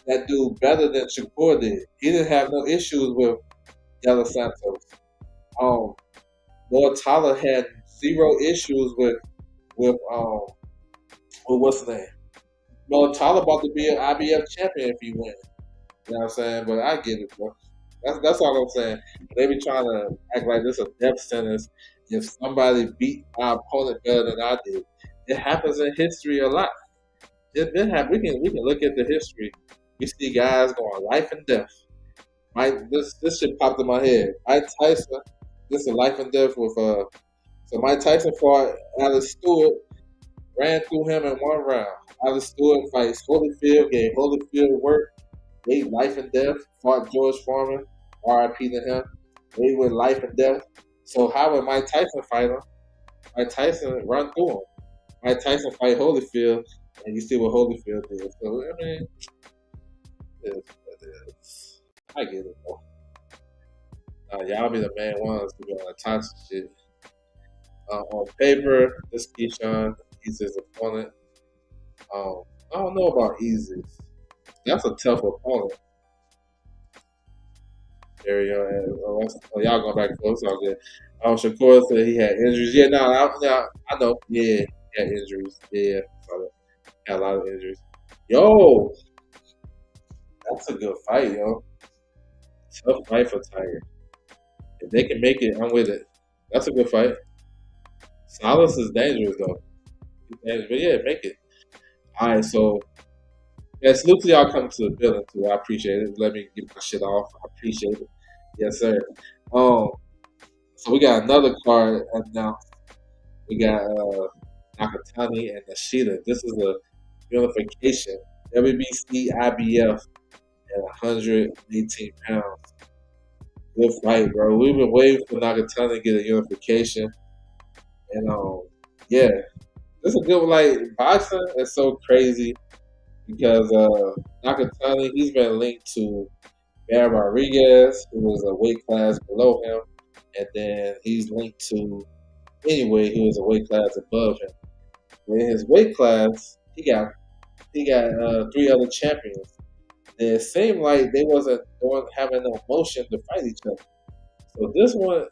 that dude better than Shakur did. He didn't have no issues with Della Santos. Lord Tyler had zero issues with what's the name? No, Tyler about to be an IBF champion if he wins. You know what I'm saying? But I get it, bro. That's all I'm saying. They be trying to act like this a death sentence if somebody beat our opponent better than I did. It happens in history a lot. It been happen. We can look at the history. We see guys going life and death. This shit popped in my head. Mike Tyson. This is life and death with So Mike Tyson fought Alex Stewart, ran through him in 1 round. Alex Stewart fights Holyfield, gave Holyfield work. They life and death. Fought George Foreman, R.I.P. to him. They went life and death. So how would Mike Tyson fight him? Mike Tyson run through him. Mike Tyson fight Holyfield, and you see what Holyfield did. So I mean, it is. I get it, though. Y'all be the main ones to be on the toxic shit. On paper, this Keyshawn, he's his opponent. I don't know about easy. That's a tough opponent. There you go. Y'all going back and forth. It's all good. Shakur said he had injuries. Yeah, I know. Yeah, he had injuries. Yeah, saw that. Had a lot of injuries. Yo, that's a good fight, yo. Tough fight for Tiger. If they can make it, I'm with it. That's a good fight. Salas is dangerous though. He's dangerous, but yeah, make it. All right, so yeah, salute to y'all coming to the building too. I appreciate it. Let me get my shit off. I appreciate it. Yes, sir. Um, so we got another card announced. We got Nakatani and Nishida. This is a unification. WBC IBF at 118 pounds. Good fight, bro. We've been waiting for Nakatani to get a unification, and yeah, this is a good one. Like boxing is so crazy because Nakatani he's been linked to Aaron Rodriguez, who was a weight class below him, and then he's linked to anyway, who was a weight class above him. In his weight class, he got three other champions. It seemed like they wasn't going having no motion to fight each other. So this one,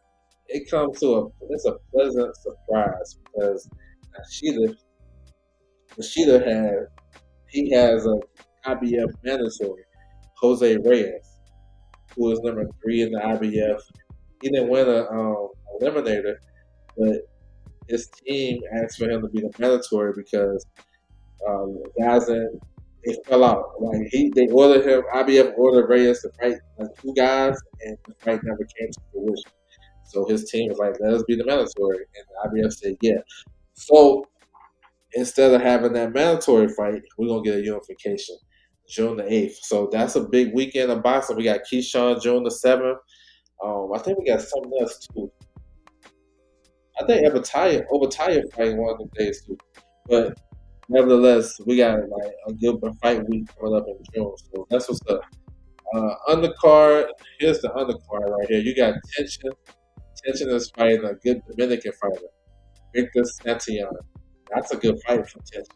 it comes to it's a pleasant surprise because Nashida Nashida he has a IBF mandatory, Jose Reyes, who is number 3 in the IBF. He didn't win a eliminator, but his team asked for him to be the mandatory because guys in it fell out. Like they ordered him. IBF ordered Reyes to fight like 2 guys, and the fight never came to fruition. So his team was like, "Let us be the mandatory," and the IBF said, "Yeah." So instead of having that mandatory fight, we're gonna get a unification June the 8th. So that's a big weekend of boxing. We got Keyshawn June the 7th. I think we got something else too. I think Obataya fighting one of the days too. But nevertheless, we got like a good fight week coming up in June. So that's what's up. Undercard, here's the undercard right here. You got Tension. Tension is fighting a good Dominican fighter, Victor Santillan. That's a good fight for Tension.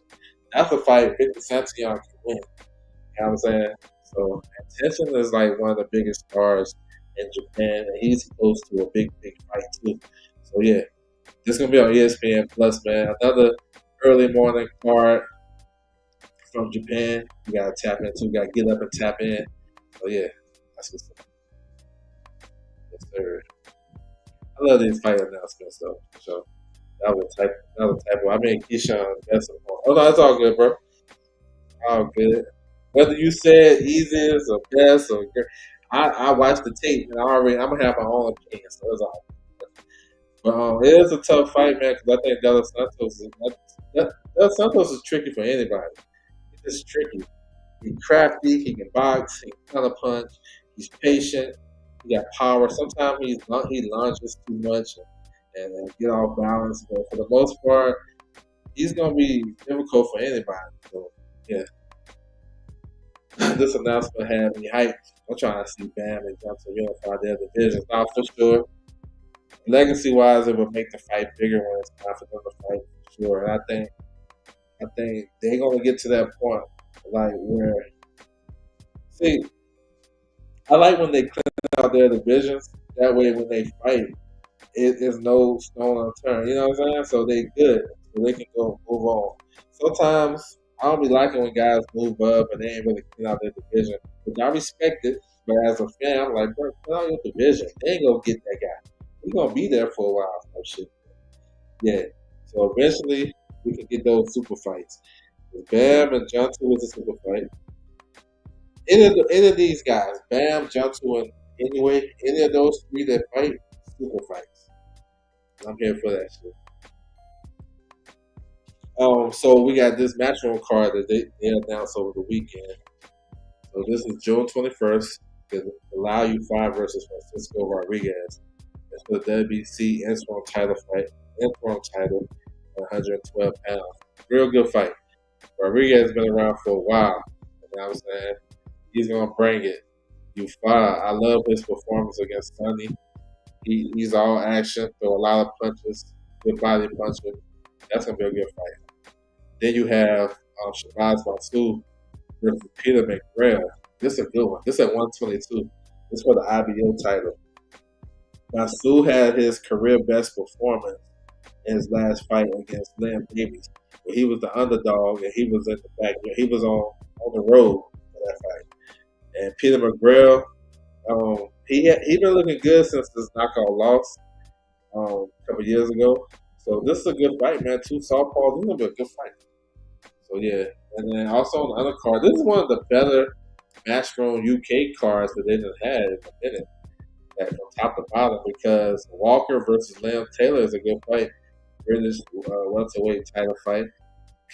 That's a fight Victor Santillan can win. You know what I'm saying? So Tension is like one of the biggest stars in Japan, and he's close to a big fight too. So yeah, this is gonna be on ESPN Plus, man. Another early morning card from Japan. You gotta tap into. You gotta get up and tap in. So yeah, that's what's up. Yes, sir. I love these fight announcements though. So that was type. I mean, Keyshawn. That's a point. Oh no, it's all good, bro. All good. Whether you said easiest or best or I watched the tape and I'm gonna have my own opinion. So it's all. But it is a tough fight, man. Because I think Dos Santos is tricky for anybody. He's just tricky. He's crafty. He can box. He can counter punch. He's patient. He got power. Sometimes he lunges too much and get off balance. But for the most part, he's gonna be difficult for anybody. So yeah, this announcement had me hyped. I'm trying to see Bam and Johnson unify their divisions. Now for sure, legacy wise, it would make the fight bigger when it's time for them to fight for sure. And I think they're gonna get to that point like where see I like when they clean out their divisions. That way, when they fight, it is no stone unturned. You know what I'm saying? So they good, so they can go move on. Sometimes I don't be liking when guys move up and they ain't really clean out their division, but I respect it. But as a fan, I'm like, bro, clean out your division. They ain't gonna get that guy. He's gonna be there for a while. So shit. Yeah. So eventually, we can get those super fights. Bam and John Two is a super fight. Any of these guys, Bam, Junto, and anyway, any of those three that fight, super fights. I'm here for that shit. So we got this matchroom card that they announced over the weekend. So this is June 21st. It allow you five versus Francisco Rodriguez. It's for the WBC interim title fight, interim title, at 112 pounds. Real good fight. Rodriguez has been around for a while. You know what I'm saying? He's gonna bring it. You fire. I love his performance against Sonny. He's all action, throw a lot of punches, good body punching. That's gonna be a good fight. Then you have Shabazz Masood versus Peter McGrail. This is a good one. This is at 122. This is for the IBO title. Masood had his career best performance in his last fight against Liam Davies, where he was the underdog and he was at the back. He was on the road for that fight. And Peter McGrail, he been looking good since this knockout loss a couple years ago. So this is a good fight, man. Two southpaws. This is gonna be a good fight. So yeah, and then also on the other card, this is one of the better Matchroom UK cards that they have had in a minute. that from top to bottom because Walker versus Liam Taylor is a good fight. British welterweight title fight.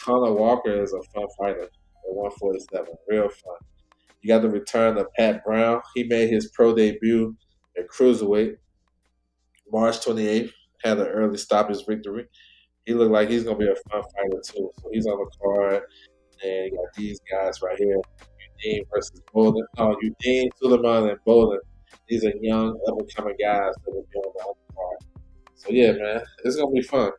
Conor Walker is a fun fighter at 147, real fun. You got the return of Pat Brown. He made his pro debut at cruiserweight March 28th. Had an early stoppage victory. He looked like he's gonna be a fun fighter too. So he's on the card, and you got these guys right here: Eugene versus Bolin. No, Eugene, Suleiman, and Bolin. These are young, up and coming guys that will be on the undercard. So yeah, man, it's gonna be fun.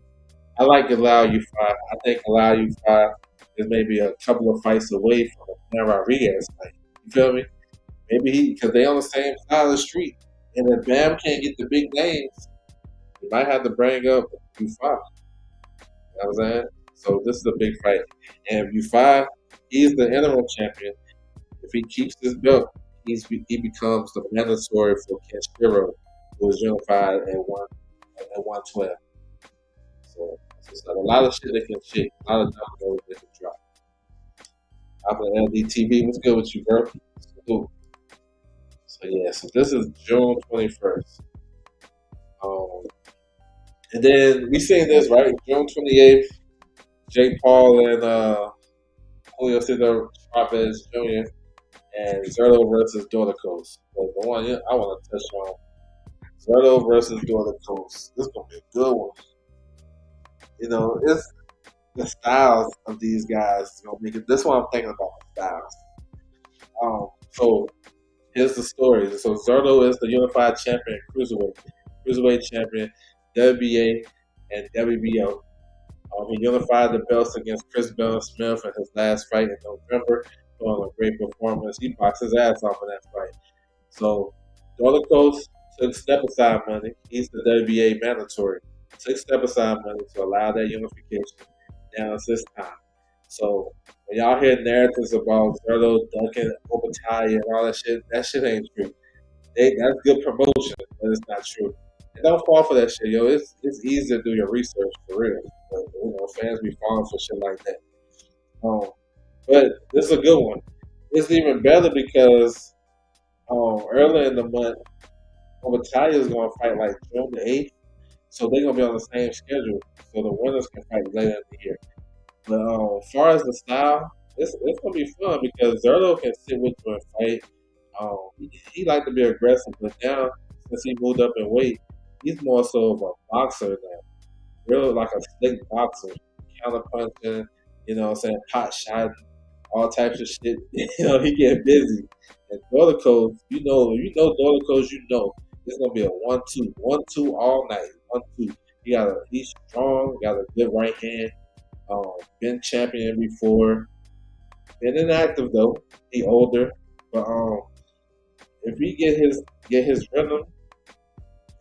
I like Allow You Five. I think Allow You Five is maybe a couple of fights away from a Dan Rodriguez fight. You feel me? Maybe he because they on the same side of the street, and if Bam can't get the big names, he might have to bring up U5. You know what I'm saying? So this is a big fight, and U5, he's the interim champion. If he keeps this belt, he becomes the mandatory for Kenshiro, who was unified at 112. So it's a lot of shit they can shake, a lot of dominoes they can drop. I'm an LDTV. What's good with you, bro? Cool. So yeah, so this is June 21st. Um, and then we seen this right, June 28th. Jake Paul and Julio Cesar Chavez Jr. and Zerto versus Dorticos. So the one I want to touch on, Zerto versus Dorticos. This is gonna be a good one. You know, it's the styles of these guys is gonna make it. This one I'm thinking about the styles. So here's the story. So Zerto is the unified champion, cruiserweight champion, WBA and WBO. He unified the belts against Chris Bell Smith in his last fight in November, showing a great performance. He boxed his ass off in that fight. So Dorticos took step aside money. He's the WBA mandatory. Took step aside money to allow that unification. Now it's his time. So when y'all hear narratives about Zerto ducking Obatalia and all that shit ain't true. That's good promotion, but it's not true. And don't fall for that shit, yo. It's easy to do your research for real. But, fans be falling for shit like that. But this is a good one. It's even better because earlier in the month, Obatalia is going to fight like June the 8th. So they're going to be on the same schedule. So the winners can fight later in the year. But as far as the style, it's going to be fun because Zerto can sit with you and fight. He like to be aggressive, but now since he moved up in weight, he's more so of a boxer now. Real like a slick boxer, counter punching, what I'm saying, pot shot, all types of shit. He get busy. And Dorticos, Dorticos, it's gonna be a 1-2, 1-2 all night, 1-2. He's strong, got a good right hand. Been champion before. Been inactive though. He older, but if he get his rhythm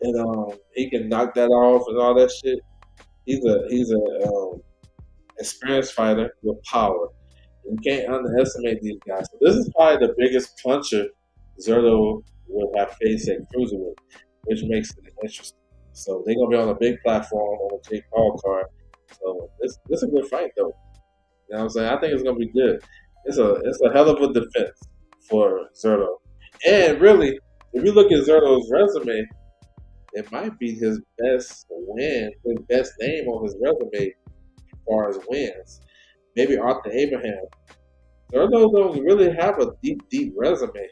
and he can knock that off and all that shit, he's a experienced fighter with power. You can't underestimate these guys. So this is probably the biggest puncher Zerto will have faced at cruiserweight, which makes it interesting. So they're gonna be on a big platform on the Jake Paul card. So this is a good fight though. You know what I'm saying? I think it's gonna be good. It's a hell of a defense for Zerto. And really, if you look at Zerto's resume, it might be his best win, his best name on his resume as far as wins. Maybe Arthur Abraham. Zerto don't really have a deep resume,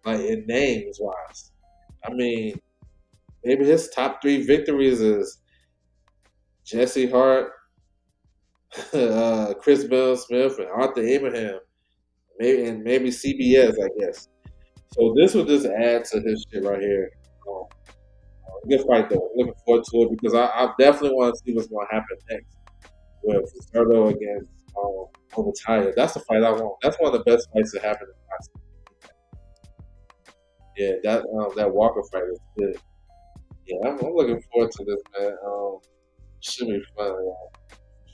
like in names wise. I mean, maybe his top 3 victories is Jesse Hart, Chris Bell Smith, and Arthur Abraham. Maybe CBS, I guess. So this will just add to his shit right here. Good fight though. I'm looking forward to it because I definitely want to see what's going to happen next with Zerto against Obatalia. That's the fight I want. That's one of the best fights that happened in boxing. Yeah, that Walker fight is good. Yeah, I'm looking forward to this, man. Should be fun, for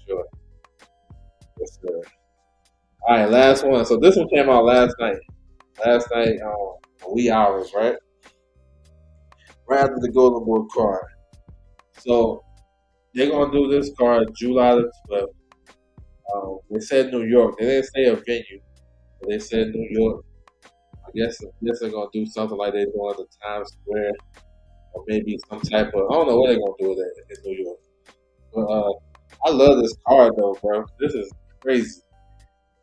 sure. Yes, sir. All right, last one. So this one came out last night. Last night, wee hours, right? Right after the Golden Boy card. So they're gonna do this card July the 12th. They said New York. They didn't say a venue, but they said New York. I guess they're gonna do something like they're doing at the Times Square. or maybe some type of, I don't know what they're gonna do with it in New York. But I love this card though, bro. This is crazy.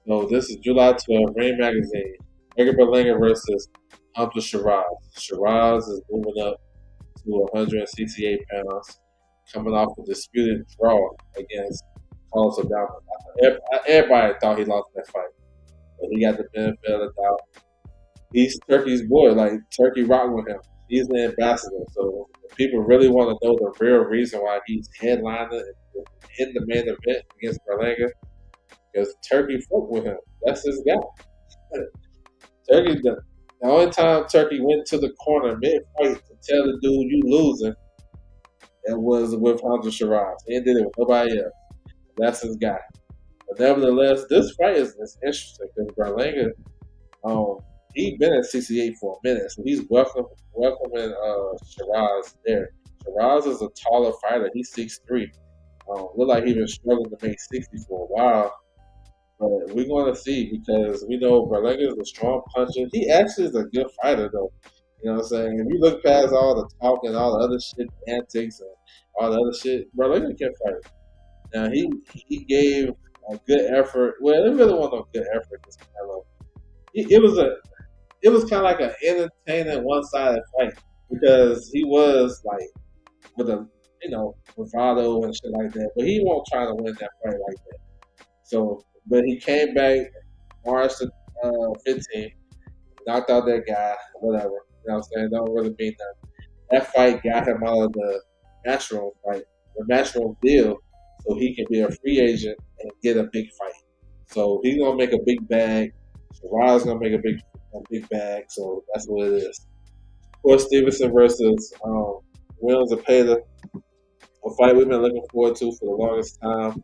So this is July 12th, Rain Magazine. Edgar Berlanga versus Hunter Shiraz. Shiraz is moving up to 168 pounds, coming off a disputed draw against Carlos Adama. Everybody thought he lost that fight, but he got the benefit of the doubt. He's Turkey's boy, like Turkey rock with him. He's the ambassador. So if people really want to know the real reason why he's headlining in the main event against Berlanga, because Turkey fought with him. That's his guy. Turkey, the only time Turkey went to the corner mid fight to tell the dude you losing, it was with Hunter Shiraz. He did it with nobody else. That's his guy. But nevertheless, this fight is interesting because Berlanga, um, he been at 68 for a minute, so he's welcoming Shiraz there. Shiraz is a taller fighter. He's 6'3". Look like he's been struggling to make 60 for a while. But we're going to see because we know Berlanga is a strong puncher. He actually is a good fighter, though. You know what I'm saying? If you look past all the talk and all the other shit, antics and all the other shit, Berlanga can fight. Now, he gave a good effort. Well, it really wasn't a good effort against Canelo. It was kind of like an entertaining one-sided fight because he was like with a bravado and shit like that, but he won't try to win that fight like that. So, but he came back March 15th, knocked out that guy, whatever. You know what I'm saying? Don't really mean nothing. That fight got him out of the matchroom fight, the matchroom deal, so he can be a free agent and get a big fight. So he's gonna make a big bag. Shiraz gonna make a big bag. So that's what it is. Of course, Stevenson versus Williams Zepeda, a fight we've been looking forward to for the longest time.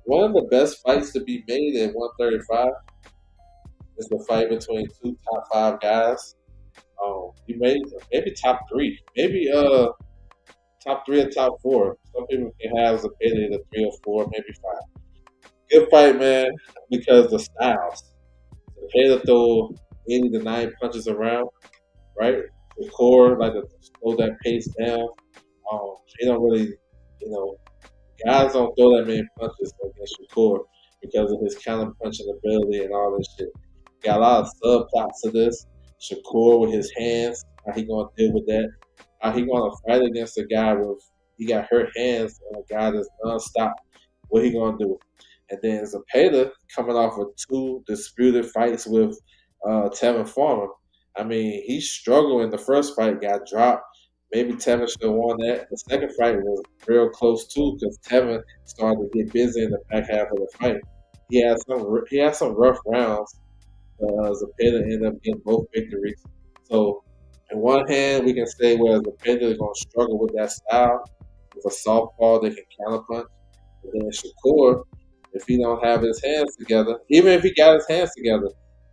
One of the best fights to be made at 135 is the fight between two top five guys. You maybe top three, maybe top three or top four. Some people can have Zepeda at 3 or 4, maybe 5. Good fight, man, because the styles. Zepeda throw 80 to 90 punches around, right? The core, like to slow that pace down. They don't really, guys don't throw that many punches against Shakur because of his counter punching ability and all this shit. Got a lot of subplots to this. Shakur with his hands, how he gonna deal with that? How he gonna fight against a guy with he got hurt hands and a guy that's nonstop? What he gonna do? And then Zepeda coming off of 2 disputed fights with Tevin Farmer. I mean, he struggled in the first fight, got dropped. Maybe Tevin should have won that. The second fight was real close too because Tevin started to get busy in the back half of the fight. He had some rough rounds. Zepeda ended up getting both victories. So, in one hand, we can say where Zepeda is going to struggle with that style with a southpaw that can counterpunch. But then Shakur, if he don't have his hands together, even if he got his hands together,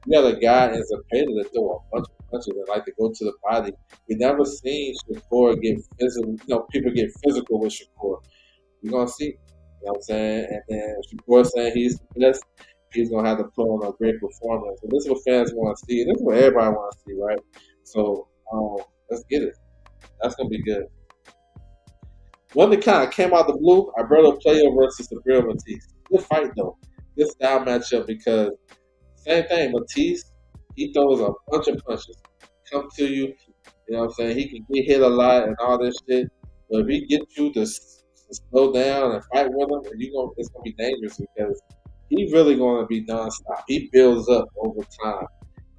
you got a guy in Zepeda that throw a bunch of punches and like to go to the body. We never seen Shakur get physical. People get physical with Shakur. We're gonna see. You know what I'm saying? And then Shakur saying he's the best. He's gonna have to put on a great performance. And this is what fans want to see. This is what everybody wants to see, right? So let's get it. That's gonna be good. One that kind of came out the blue, Alberto Playo versus Gabriel Matisse. Good fight though. Good style matchup because same thing. Matisse, he throws a bunch of punches. Come to you, you know what I'm saying? He can get hit a lot and all this shit. But if he gets you to slow down and fight with him, it's gonna be dangerous because he's really gonna be nonstop. He builds up over time.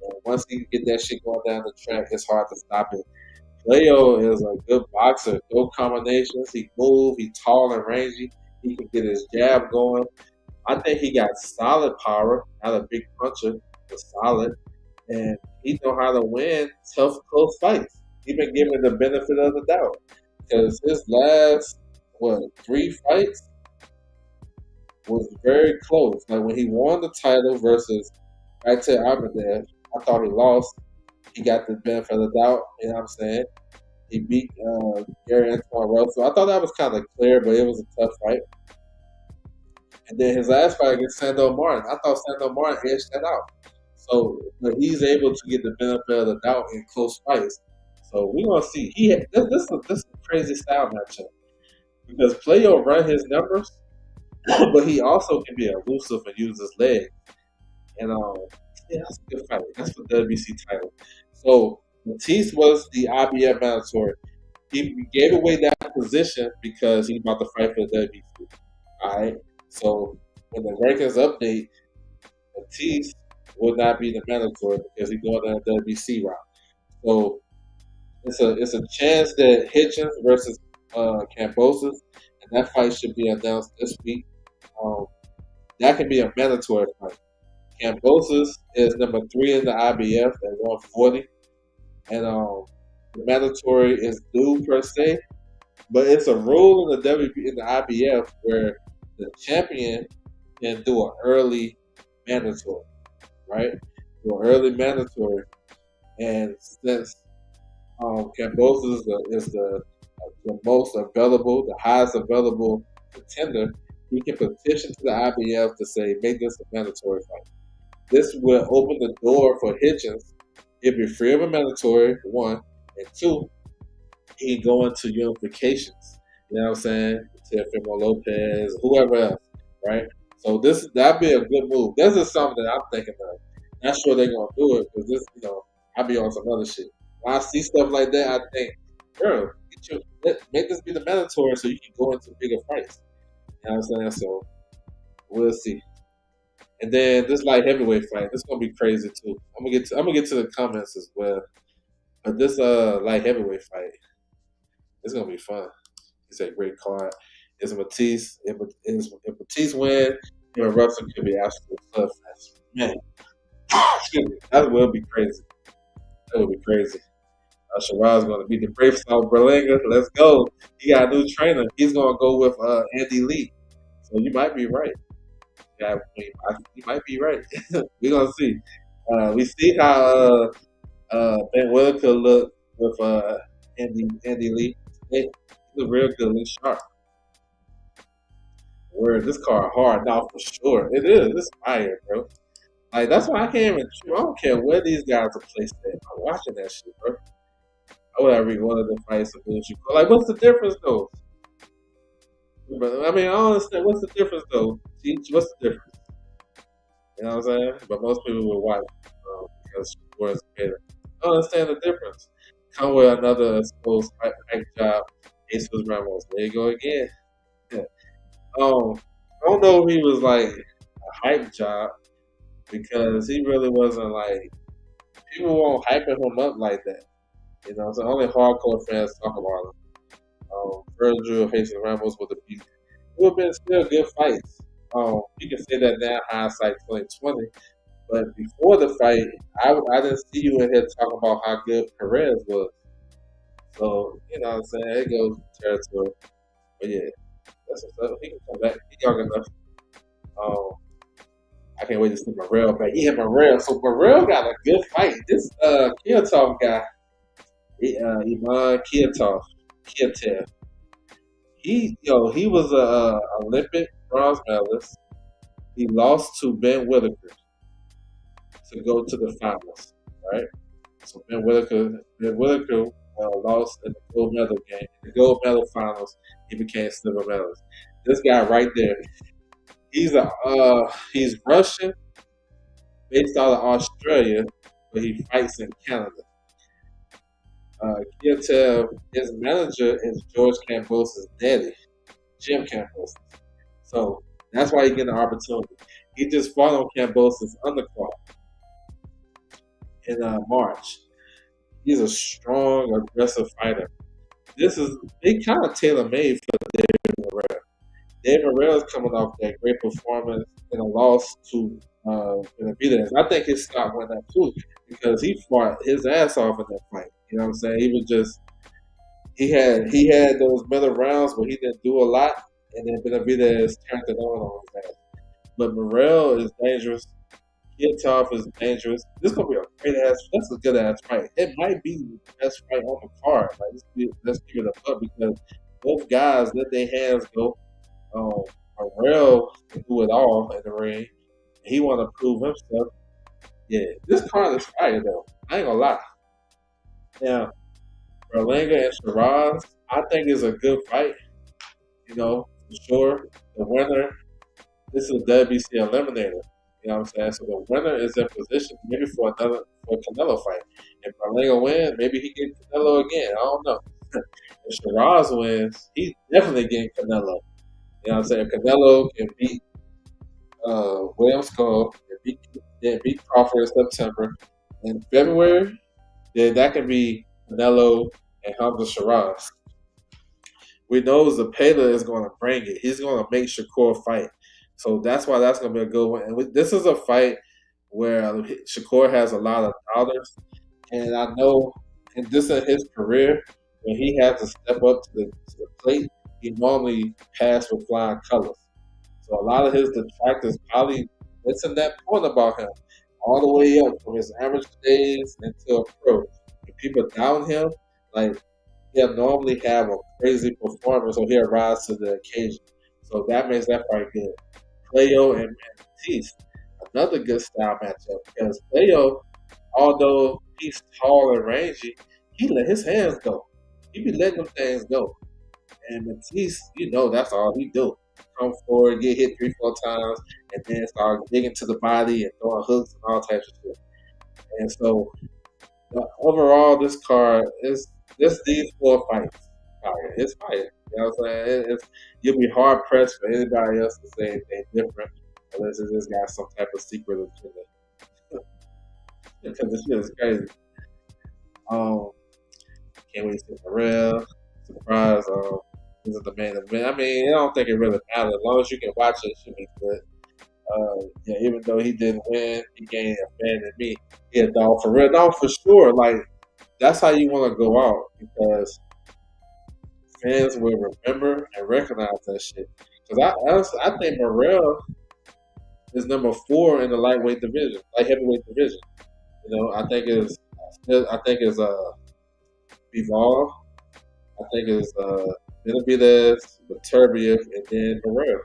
And once he get that shit going down the track, it's hard to stop it. Leo is a good boxer. Good combinations. He move. He tall and rangy. He can get his jab going. I think he got solid power. Not a big puncher, but solid. And he know how to win tough, close fights. He been given the benefit of the doubt because his last 3 fights was very close. Like when he won the title versus Aitor Armadev, I thought he lost. He got the benefit of the doubt, you know what I'm saying? He beat Gary Antoine Russell. I thought that was kind of clear, but it was a tough fight. And then his last fight against Sandor Martin, I thought Sandor Martin edged that out. So, but he's able to get the benefit of the doubt in close fights. So we're gonna see. This is a crazy style matchup because Playo run his numbers, but he also can be elusive and use his leg. And yeah, that's a good fight. That's for the WBC title. So Matisse was the IBF mandatory. He gave away that position because he's about to fight for the WBC. All right. So when the rankings update, Matisse will not be the mandatory because he's going down the WBC route. So it's a chance that Hitchens versus Cambosis, and that fight should be announced this week. Um, that can be a mandatory fight. Cambosis is number 3 in the IBF at 140, and the mandatory is due per se, but it's a rule in the in the IBF where the champion can do an early mandatory, right? Do an early mandatory, and since Cambosis is the most available, the highest available contender, he can petition to the IBF to say make this a mandatory fight. This will open the door for Hitchens. He'll be free of a mandatory, one, and two, he can go into unifications. You know what I'm saying? Teofimo Lopez, whoever else, right? So that'd be a good move. This is something that I'm thinking of. Not sure they're gonna do it because I'll be on some other shit. When I see stuff like that, I think, girl, make this be the mandatory so you can go into bigger fights. You know what I'm saying? So we'll see. And then this light heavyweight fight, this gonna be crazy too. I'm gonna get to the comments as well. But this light heavyweight fight, it's gonna be fun. It's a great card. It's Matisse. If Matisse win, him and Russell could be absolute slugfest. Man, excuse me, that will be crazy. That would be crazy. Shiraz going to beat the Brave South Berlinga. Let's go. He got a new trainer. He's going to go with Andy Lee. So you might be right. Yeah, you might be right. We're going to see. We see how Ben Whitaker looked with Andy Lee. Hey, he looked real good. He's sharp. Word, this card hard now for sure. It is. It's fire, bro. Like that's why I can't even. I don't care where these guys are placed at. I'm watching that shit, bro. I would have one of the fights and then you go like, what's the difference though? But I mean, I don't understand what's the difference though. Teach, what's the difference? You know what I'm saying? But most people will watch because words better. I don't understand the difference. Come with another exposed hype job, Jesus Ramos. There you go again. Yeah. I don't know if he was like a hype job because he really wasn't like people won't hyping him up like that. You know, so only hardcore fans talk about him. Virgil Jason Ramos would have been it would have been still good fights. You can say that now, hindsight 2020. But before the fight, I didn't see you in here talking about how good Perez was. So, you know what I'm saying? It goes with territory. But yeah, that's what's up. He can come back. He's young enough. I can't wait to see Morrell back. Yeah, Morrell. So Morrell got a good fight. This Kiatov guy, Ivan Kiev. He was a Olympic bronze medalist. He lost to Ben Whitaker to go to the finals, right? So Ben Whitaker lost in the gold medal game. In the gold medal finals, he became silver medalist. This guy right there, he's Russian, based out of Australia, but he fights in Canada. Kiev, his manager is George Kambosos' daddy, Jim Kambosos. So that's why he get an opportunity. He just fought on Kambosos' undercard in March. He's a strong, aggressive fighter. They kind of tailor made for David Morrell. David Morrell is coming off that great performance in a loss to Benavidez. I think his stock went up too because he fought his ass off in that fight. You know what I'm saying? He was just he had those middle rounds where he didn't do a lot, and then Benavidez turned it on his ass. But Morrell is dangerous. Kiatov is dangerous. This is gonna be a great ass. That's a good ass fight. It might be the best fight on the card. Like let's give it a up because both guys let their hands go. Morrell can do it all in the ring. He want to prove himself. Yeah, this card is fire though. I ain't gonna lie. Now, Berlanga and Shiraz, I think is a good fight. For sure. The winner, this is a WBC eliminator. You know what I'm saying? So the winner is in position maybe for a Canelo fight. If Berlanga wins, maybe he gets Canelo again. I don't know. If Shiraz wins, he's definitely getting Canelo. You know what I'm saying? If Canelo can beat William Skull, beat Crawford in September, in February, then that can be Canelo and Hamza Shiraz. We know Zepeda is going to bring it. He's going to make Shakur fight. So that's why that's going to be a good one. And this is a fight where Shakur has a lot of dollars. And I know in his career, when he has to step up to the plate, he normally pass with flying colors. So a lot of his detractors probably listen that point about him all the way up from his amateur days until pro. If people down him, like he'll normally have a crazy performance or he'll rise to the occasion. So that makes that fight good. Playo and Matisse, another good style matchup because Playo, although he's tall and rangy, he let his hands go. He be letting them things go. And Matisse, that's all he do. Come forward, get hit 3, 4 times, and then start digging to the body and throwing hooks and all types of shit. And so overall, this card is just these 4 fights. Fire. It's fire. You know what I'm saying? You'll be hard pressed for anybody else to say anything different unless it just got some type of secret agenda. Because this shit is crazy. Um, can't wait to see Morel. Surprise. This is the main event. I mean, I don't think it really matters. As long as you can watch it, it should be good. Even though he didn't win, he gained a fan in me. He a dog for real. No, for sure. Like, that's how you want to go out because fans will remember and recognize that shit. Because I think Morel is number 4 in the lightweight division, light heavyweight division. I think it's Bivol. I think it's Benavidez, Beterbiev, and then Morel. You know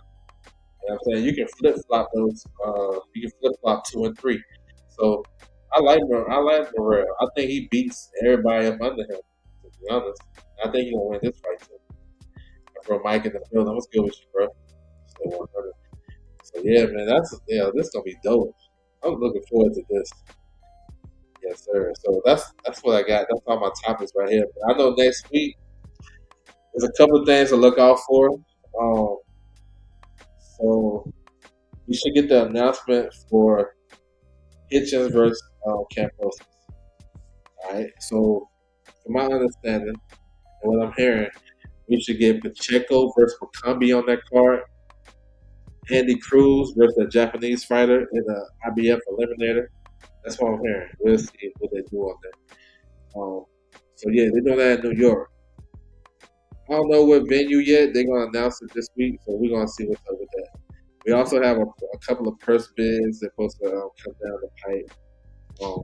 what I'm saying? You can flip flop those. You can flip flop 2 and 3. So I like Morel. I think he beats everybody up under him. To be honest, I think he's gonna win this fight too. And for Mike in the building, what's good with you, bro? So 100. So yeah, man, this gonna be dope. I'm looking forward to this. Yes, sir. So that's what I got. That's all my topics right here. But I know next week there's a couple of things to look out for. Um, so we should get the announcement for Hitchens versus Camposis. All right. So from my understanding and what I'm hearing, we should get Pacheco versus Macombi on that card. Andy Cruz versus a Japanese fighter in the IBF eliminator. That's what I'm hearing. We'll see what they do on that. So yeah, they're doing that in New York. I don't know what venue yet. They're gonna announce it this week, so we're gonna see what's up with that. We also have a couple of purse bids that supposed to come down the pipe. Um,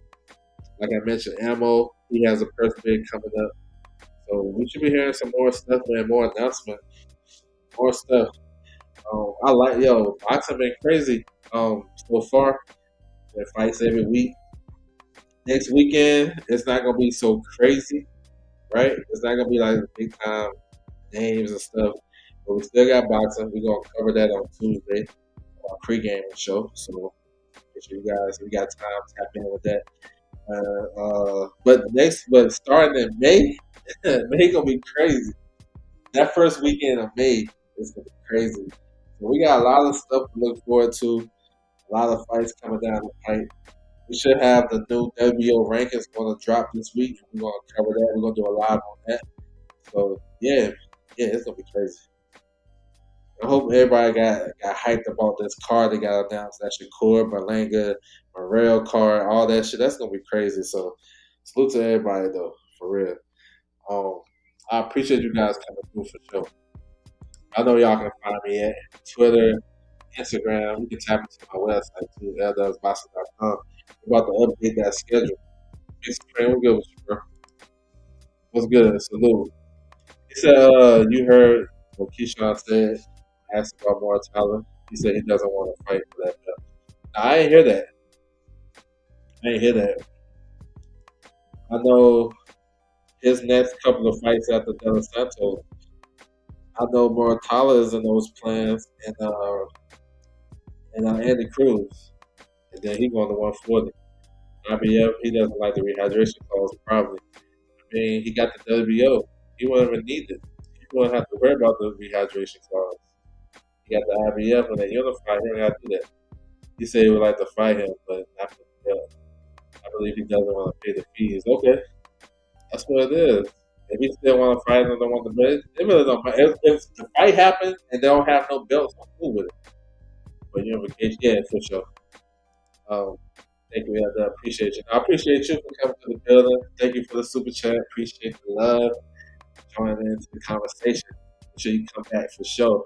like I mentioned, Ammo, he has a purse bid coming up. So we should be hearing some more stuff, man, more announcement, more stuff. I like boxing been crazy so far. There fights every week. Next weekend, it's not gonna be so crazy, right? It's not gonna be like big time names and stuff. But we still got boxing. We're gonna cover that on Tuesday, our pregame show. So make sure you guys, if you got time, tap in with that. But starting in May, May gonna be crazy. That first weekend of May is gonna be crazy. So we got a lot of stuff to look forward to. A lot of fights coming down the pipe. We should have the new WBO rankings going to drop this week. We're going to cover that. We're going to do a live on that. So yeah, it's gonna be crazy. I hope everybody got hyped about this card they got announced. That Shakur, Berlanga, Morel card, all that shit. That's gonna be crazy. So salute to everybody though, for real. I appreciate you guys coming through for sure. I know y'all can find me at Twitter, Instagram. You can tap into my website too, ldusboxing.com. We're about to update that schedule. Mr. Friend, we're good with you, bro. What's good? Salute. He said, you heard what Keyshawn said, asked about Mark Tyler. He said he doesn't want to fight for that belt. Now, I ain't hear that. I ain't hear that. I know his next couple of fights after De Los Santos, I know Moratala is in those plans, and Andy Cruz, and then he going to 140. IBF, he doesn't like the rehydration clause, probably. I mean, he got the WBO. He won't even need it. He won't have to worry about the rehydration clause. He got the IBF and they unified. He don't have to do that. He said he would like to fight him, but not for the belt. I believe he doesn't want to pay the fees. Okay, that's what it is. If he still want to fight and don't want the belt, it really don't matter. If the fight happens and they don't have no belts, I'm cool with it. But unification, yeah, for sure. Um, Thank you, I appreciate you. I appreciate you for coming to the building. Thank you for the super chat. Appreciate the love. Joining into the conversation. Make sure you come back for sure.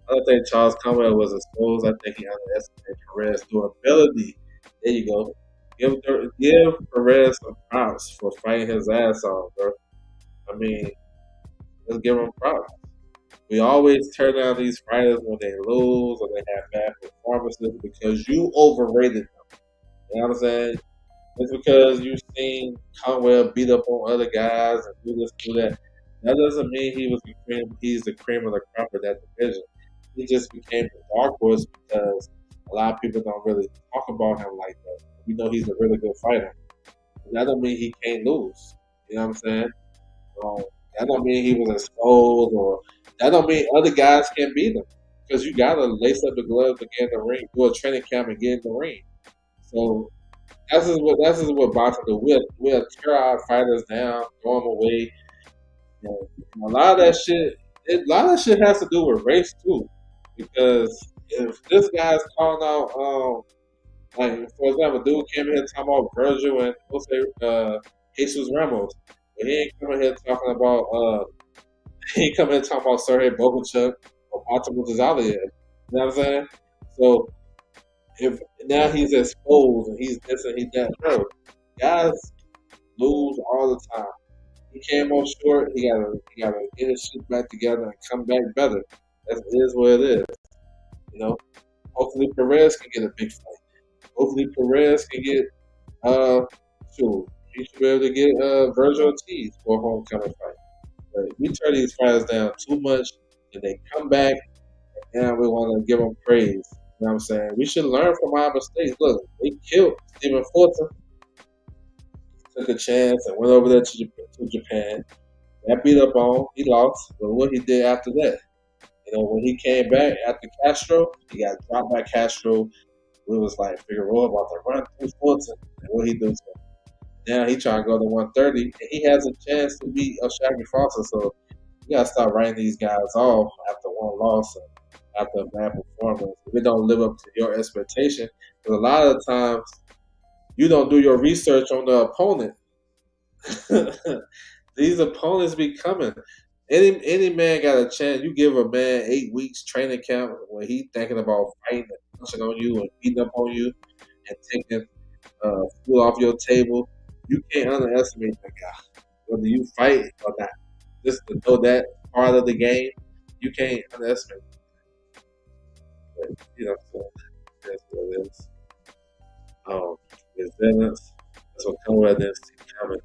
I don't think Charles Conwell was exposed. I think he underestimated Perez's durability. There you go. Give Perez some props for fighting his ass off, bro. I mean, let's give him props. We always turn down these fighters when they lose or they have bad performances because you overrated them. You know what I'm saying? It's because you've seen Conwell beat up on other guys and do this, do that. That doesn't mean he's the cream of the crop of that division. He just became the dark horse because a lot of people don't really talk about him like that. We know he's a really good fighter. That don't mean he can't lose. You know what I'm saying? Um, that don't mean he was exposed, or that don't mean other guys can't beat him. Because you gotta lace up the gloves to get in the ring, do a training camp and get in the ring. So that's just what boxing do. We'll tear our fighters down, throw them away. You know, a lot of that shit, a lot of that shit has to do with race too. Because if this guy's calling out, like for example, dude came in here talking about Virgil and Jesus Ramos, but he ain't coming here talking about he ain't coming here talking about Sergey Boguchuk or Artem Gonzalez. You know what I'm saying? So if now he's exposed and he's this and he's that, bro, guys lose all the time. He came up short. He gotta get his shit back together and come back better. That is what it is. You know. Hopefully Perez can get a big fight. Hopefully Perez can get shoot. He should be able to get Virgil Ortiz for a homecoming fight. But we turn these fighters down too much, and they come back, and now we want to give them praise. You know what I'm saying? We should learn from our mistakes. Look, they killed Stephen Fulton. Took a chance and went over there to Japan. Got beat up on. He lost. But what he did after that? You know, when he came back after Castro, he got dropped by Castro. We was like, Figueroa about to run through Fulton. And what he do to him? Now he trying to go to 130, and he has a chance to beat Shaggy Foster. So you gotta start writing these guys off after one loss and after a bad performance. If it don't live up to your expectation, because a lot of the times you don't do your research on the opponent. These opponents be coming. Any man got a chance. You give a man 8 weeks training camp when he thinking about fighting and punching on you and beating up on you and taking food off your table. You can't underestimate that guy, whether you fight or not. Just to know that part of the game, you can't underestimate. But, you know, so that's what it is. Resilience. That's what Conrad didn't see coming.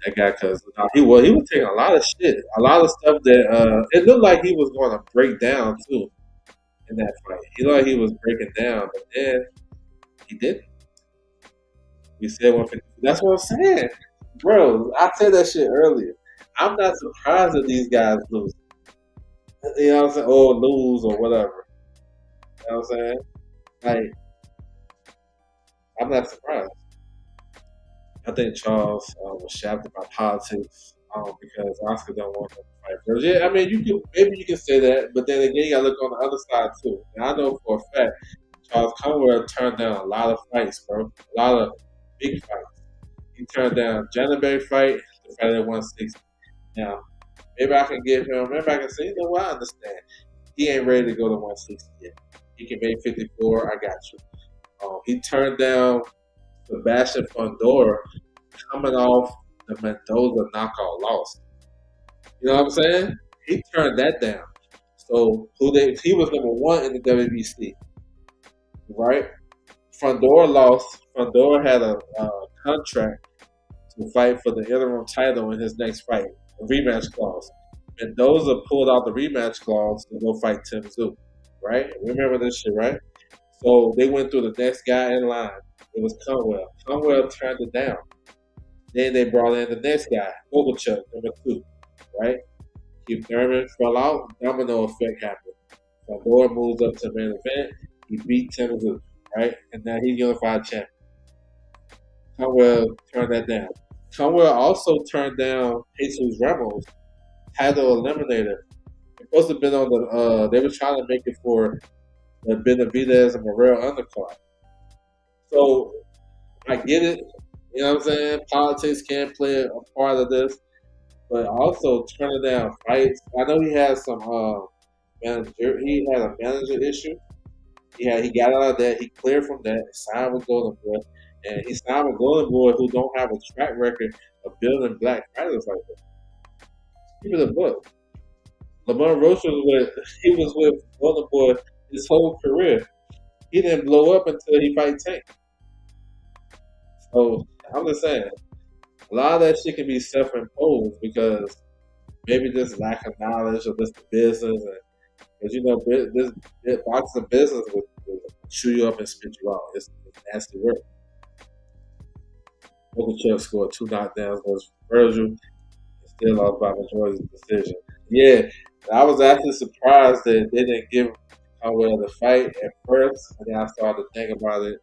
That guy, because he was taking a lot of shit, a lot of stuff that it looked like he was going to break down too in that fight. He looked like he was breaking down, but then he didn't. We said 150. That's what I'm saying, bro. I said that shit earlier. I'm not surprised that these guys lose. You know what I'm saying? Or lose or whatever. You know what I'm saying? Like, I'm not surprised. I think Charles was shafted by politics because Oscar don't want him to fight first. Yeah, I mean, you can say that, but then again, you got to look on the other side too. And I know for a fact Charles Conwell turned down a lot of fights, bro. A lot of big fights. He turned down Janabay fight to fight at 160. Now, maybe I can give him. Maybe I can say, you know what? I understand. He ain't ready to go to 160 yet. He can make 54. I got you. He turned down Sebastian Fundora coming off the Mendoza knockout loss. You know what I'm saying? He turned that down. So he was number one in the WBC, right? Fundora lost. Fundora had a contract to fight for the interim title in his next fight, a rematch clause. Mendoza pulled out the rematch clause to go fight Tim Tszyu, right? Remember this shit, right? So they went through the next guy in line. It was Conwell. Conwell turned it down. Then they brought in the next guy, Bogachuck, number 2, right? Keith Thurman fell out. Domino effect happened. Fedor moves up to main event. He beat Tim Tszyu, right? And now he's unified champion. Conwell turned that down. Conwell also turned down Jesus Ramos, title eliminator. It supposed to have been on the. They were trying to make it for the Benavidez and Morrell undercard. So I get it. You know what I'm saying? Politics can play a part of this, but also turning down fights. I know he had some manager. He had a manager issue. He got out of that. He cleared from that. Signed with Golden Boy, and he signed with Golden Boy, who don't have a track record of building black fighters like that. Give it a book. Lamont Roach was with Golden Boy his whole career. He didn't blow up until he fight Tank. So I'm just saying, a lot of that shit can be self-imposed because maybe just lack of knowledge of just the business, and because this boxing business will chew you up and spit you out. It's nasty work. Bogachev scored 2 knockdowns versus Virgil, and still lost by majority decision. Yeah, I was actually surprised that they didn't give Conwell the fight at first, and then I started to think about it.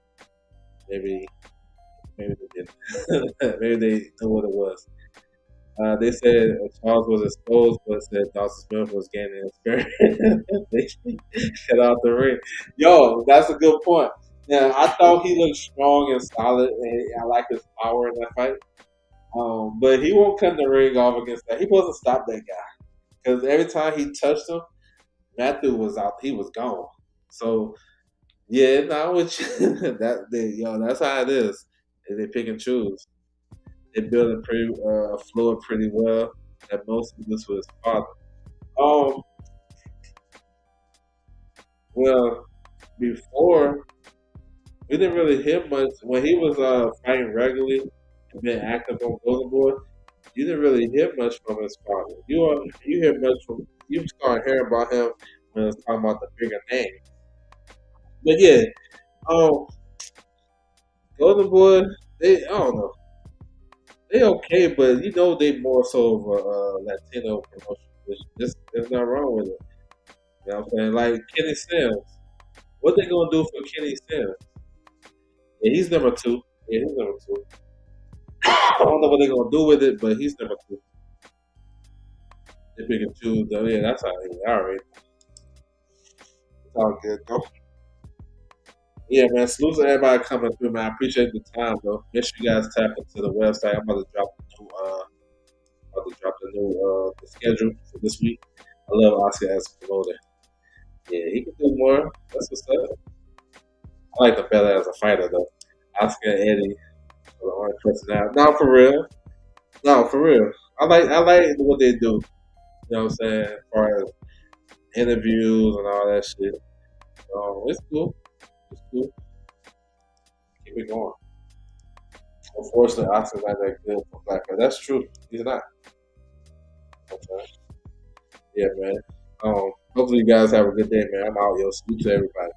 Maybe they didn't. Maybe they knew what it was. They said Charles was exposed, but said Dawson Smith was gaining experience. They cut out the ring. Yo, that's a good point. Yeah, I thought he looked strong and solid, and I like his power in that fight. But he won't cut the ring off against that. He wasn't stop that guy because every time he touched him, Matthew was out. He was gone. So yeah, not with you. That's how it is. They pick and choose. They build a pretty fluid pretty well. And most of this was his father. Um, well, before we didn't really hear much when he was fighting regularly and been active on Golden Boy. You didn't really hear much from his father. You hear much from you start hearing about him when it's talking about the bigger name. But yeah, um, Golden Boy, I don't know. They okay, but they more so of a Latino promotion. Which there's nothing wrong with it. You know what I'm saying? Like Kenny Sims. What they gonna do for Kenny Sims? Yeah, he's number 2. Yeah, he's number 2. I don't know what they're gonna do with it, but he's number 2. They pick and choose though. Yeah, that's how they are. Right? It's all good though. Yeah, man. Salute to everybody coming through, man. I appreciate the time, though. Make sure you guys tap into the website. I'm about to drop the new the schedule for this week. I love Oscar as a promoter. Yeah, he can do more. That's what's up. I like the better as a fighter though. Oscar and Eddie are the only personality. No, for real. No, for real. I like what they do. You know what I'm saying? As far as interviews and all that shit. It's cool. It's cool. Keep it going. Unfortunately, Oscar's not that good for black man. That's true. He's not. Okay. Yeah, man. Hopefully you guys have a good day, man. I'm out, yo. Salute to everybody.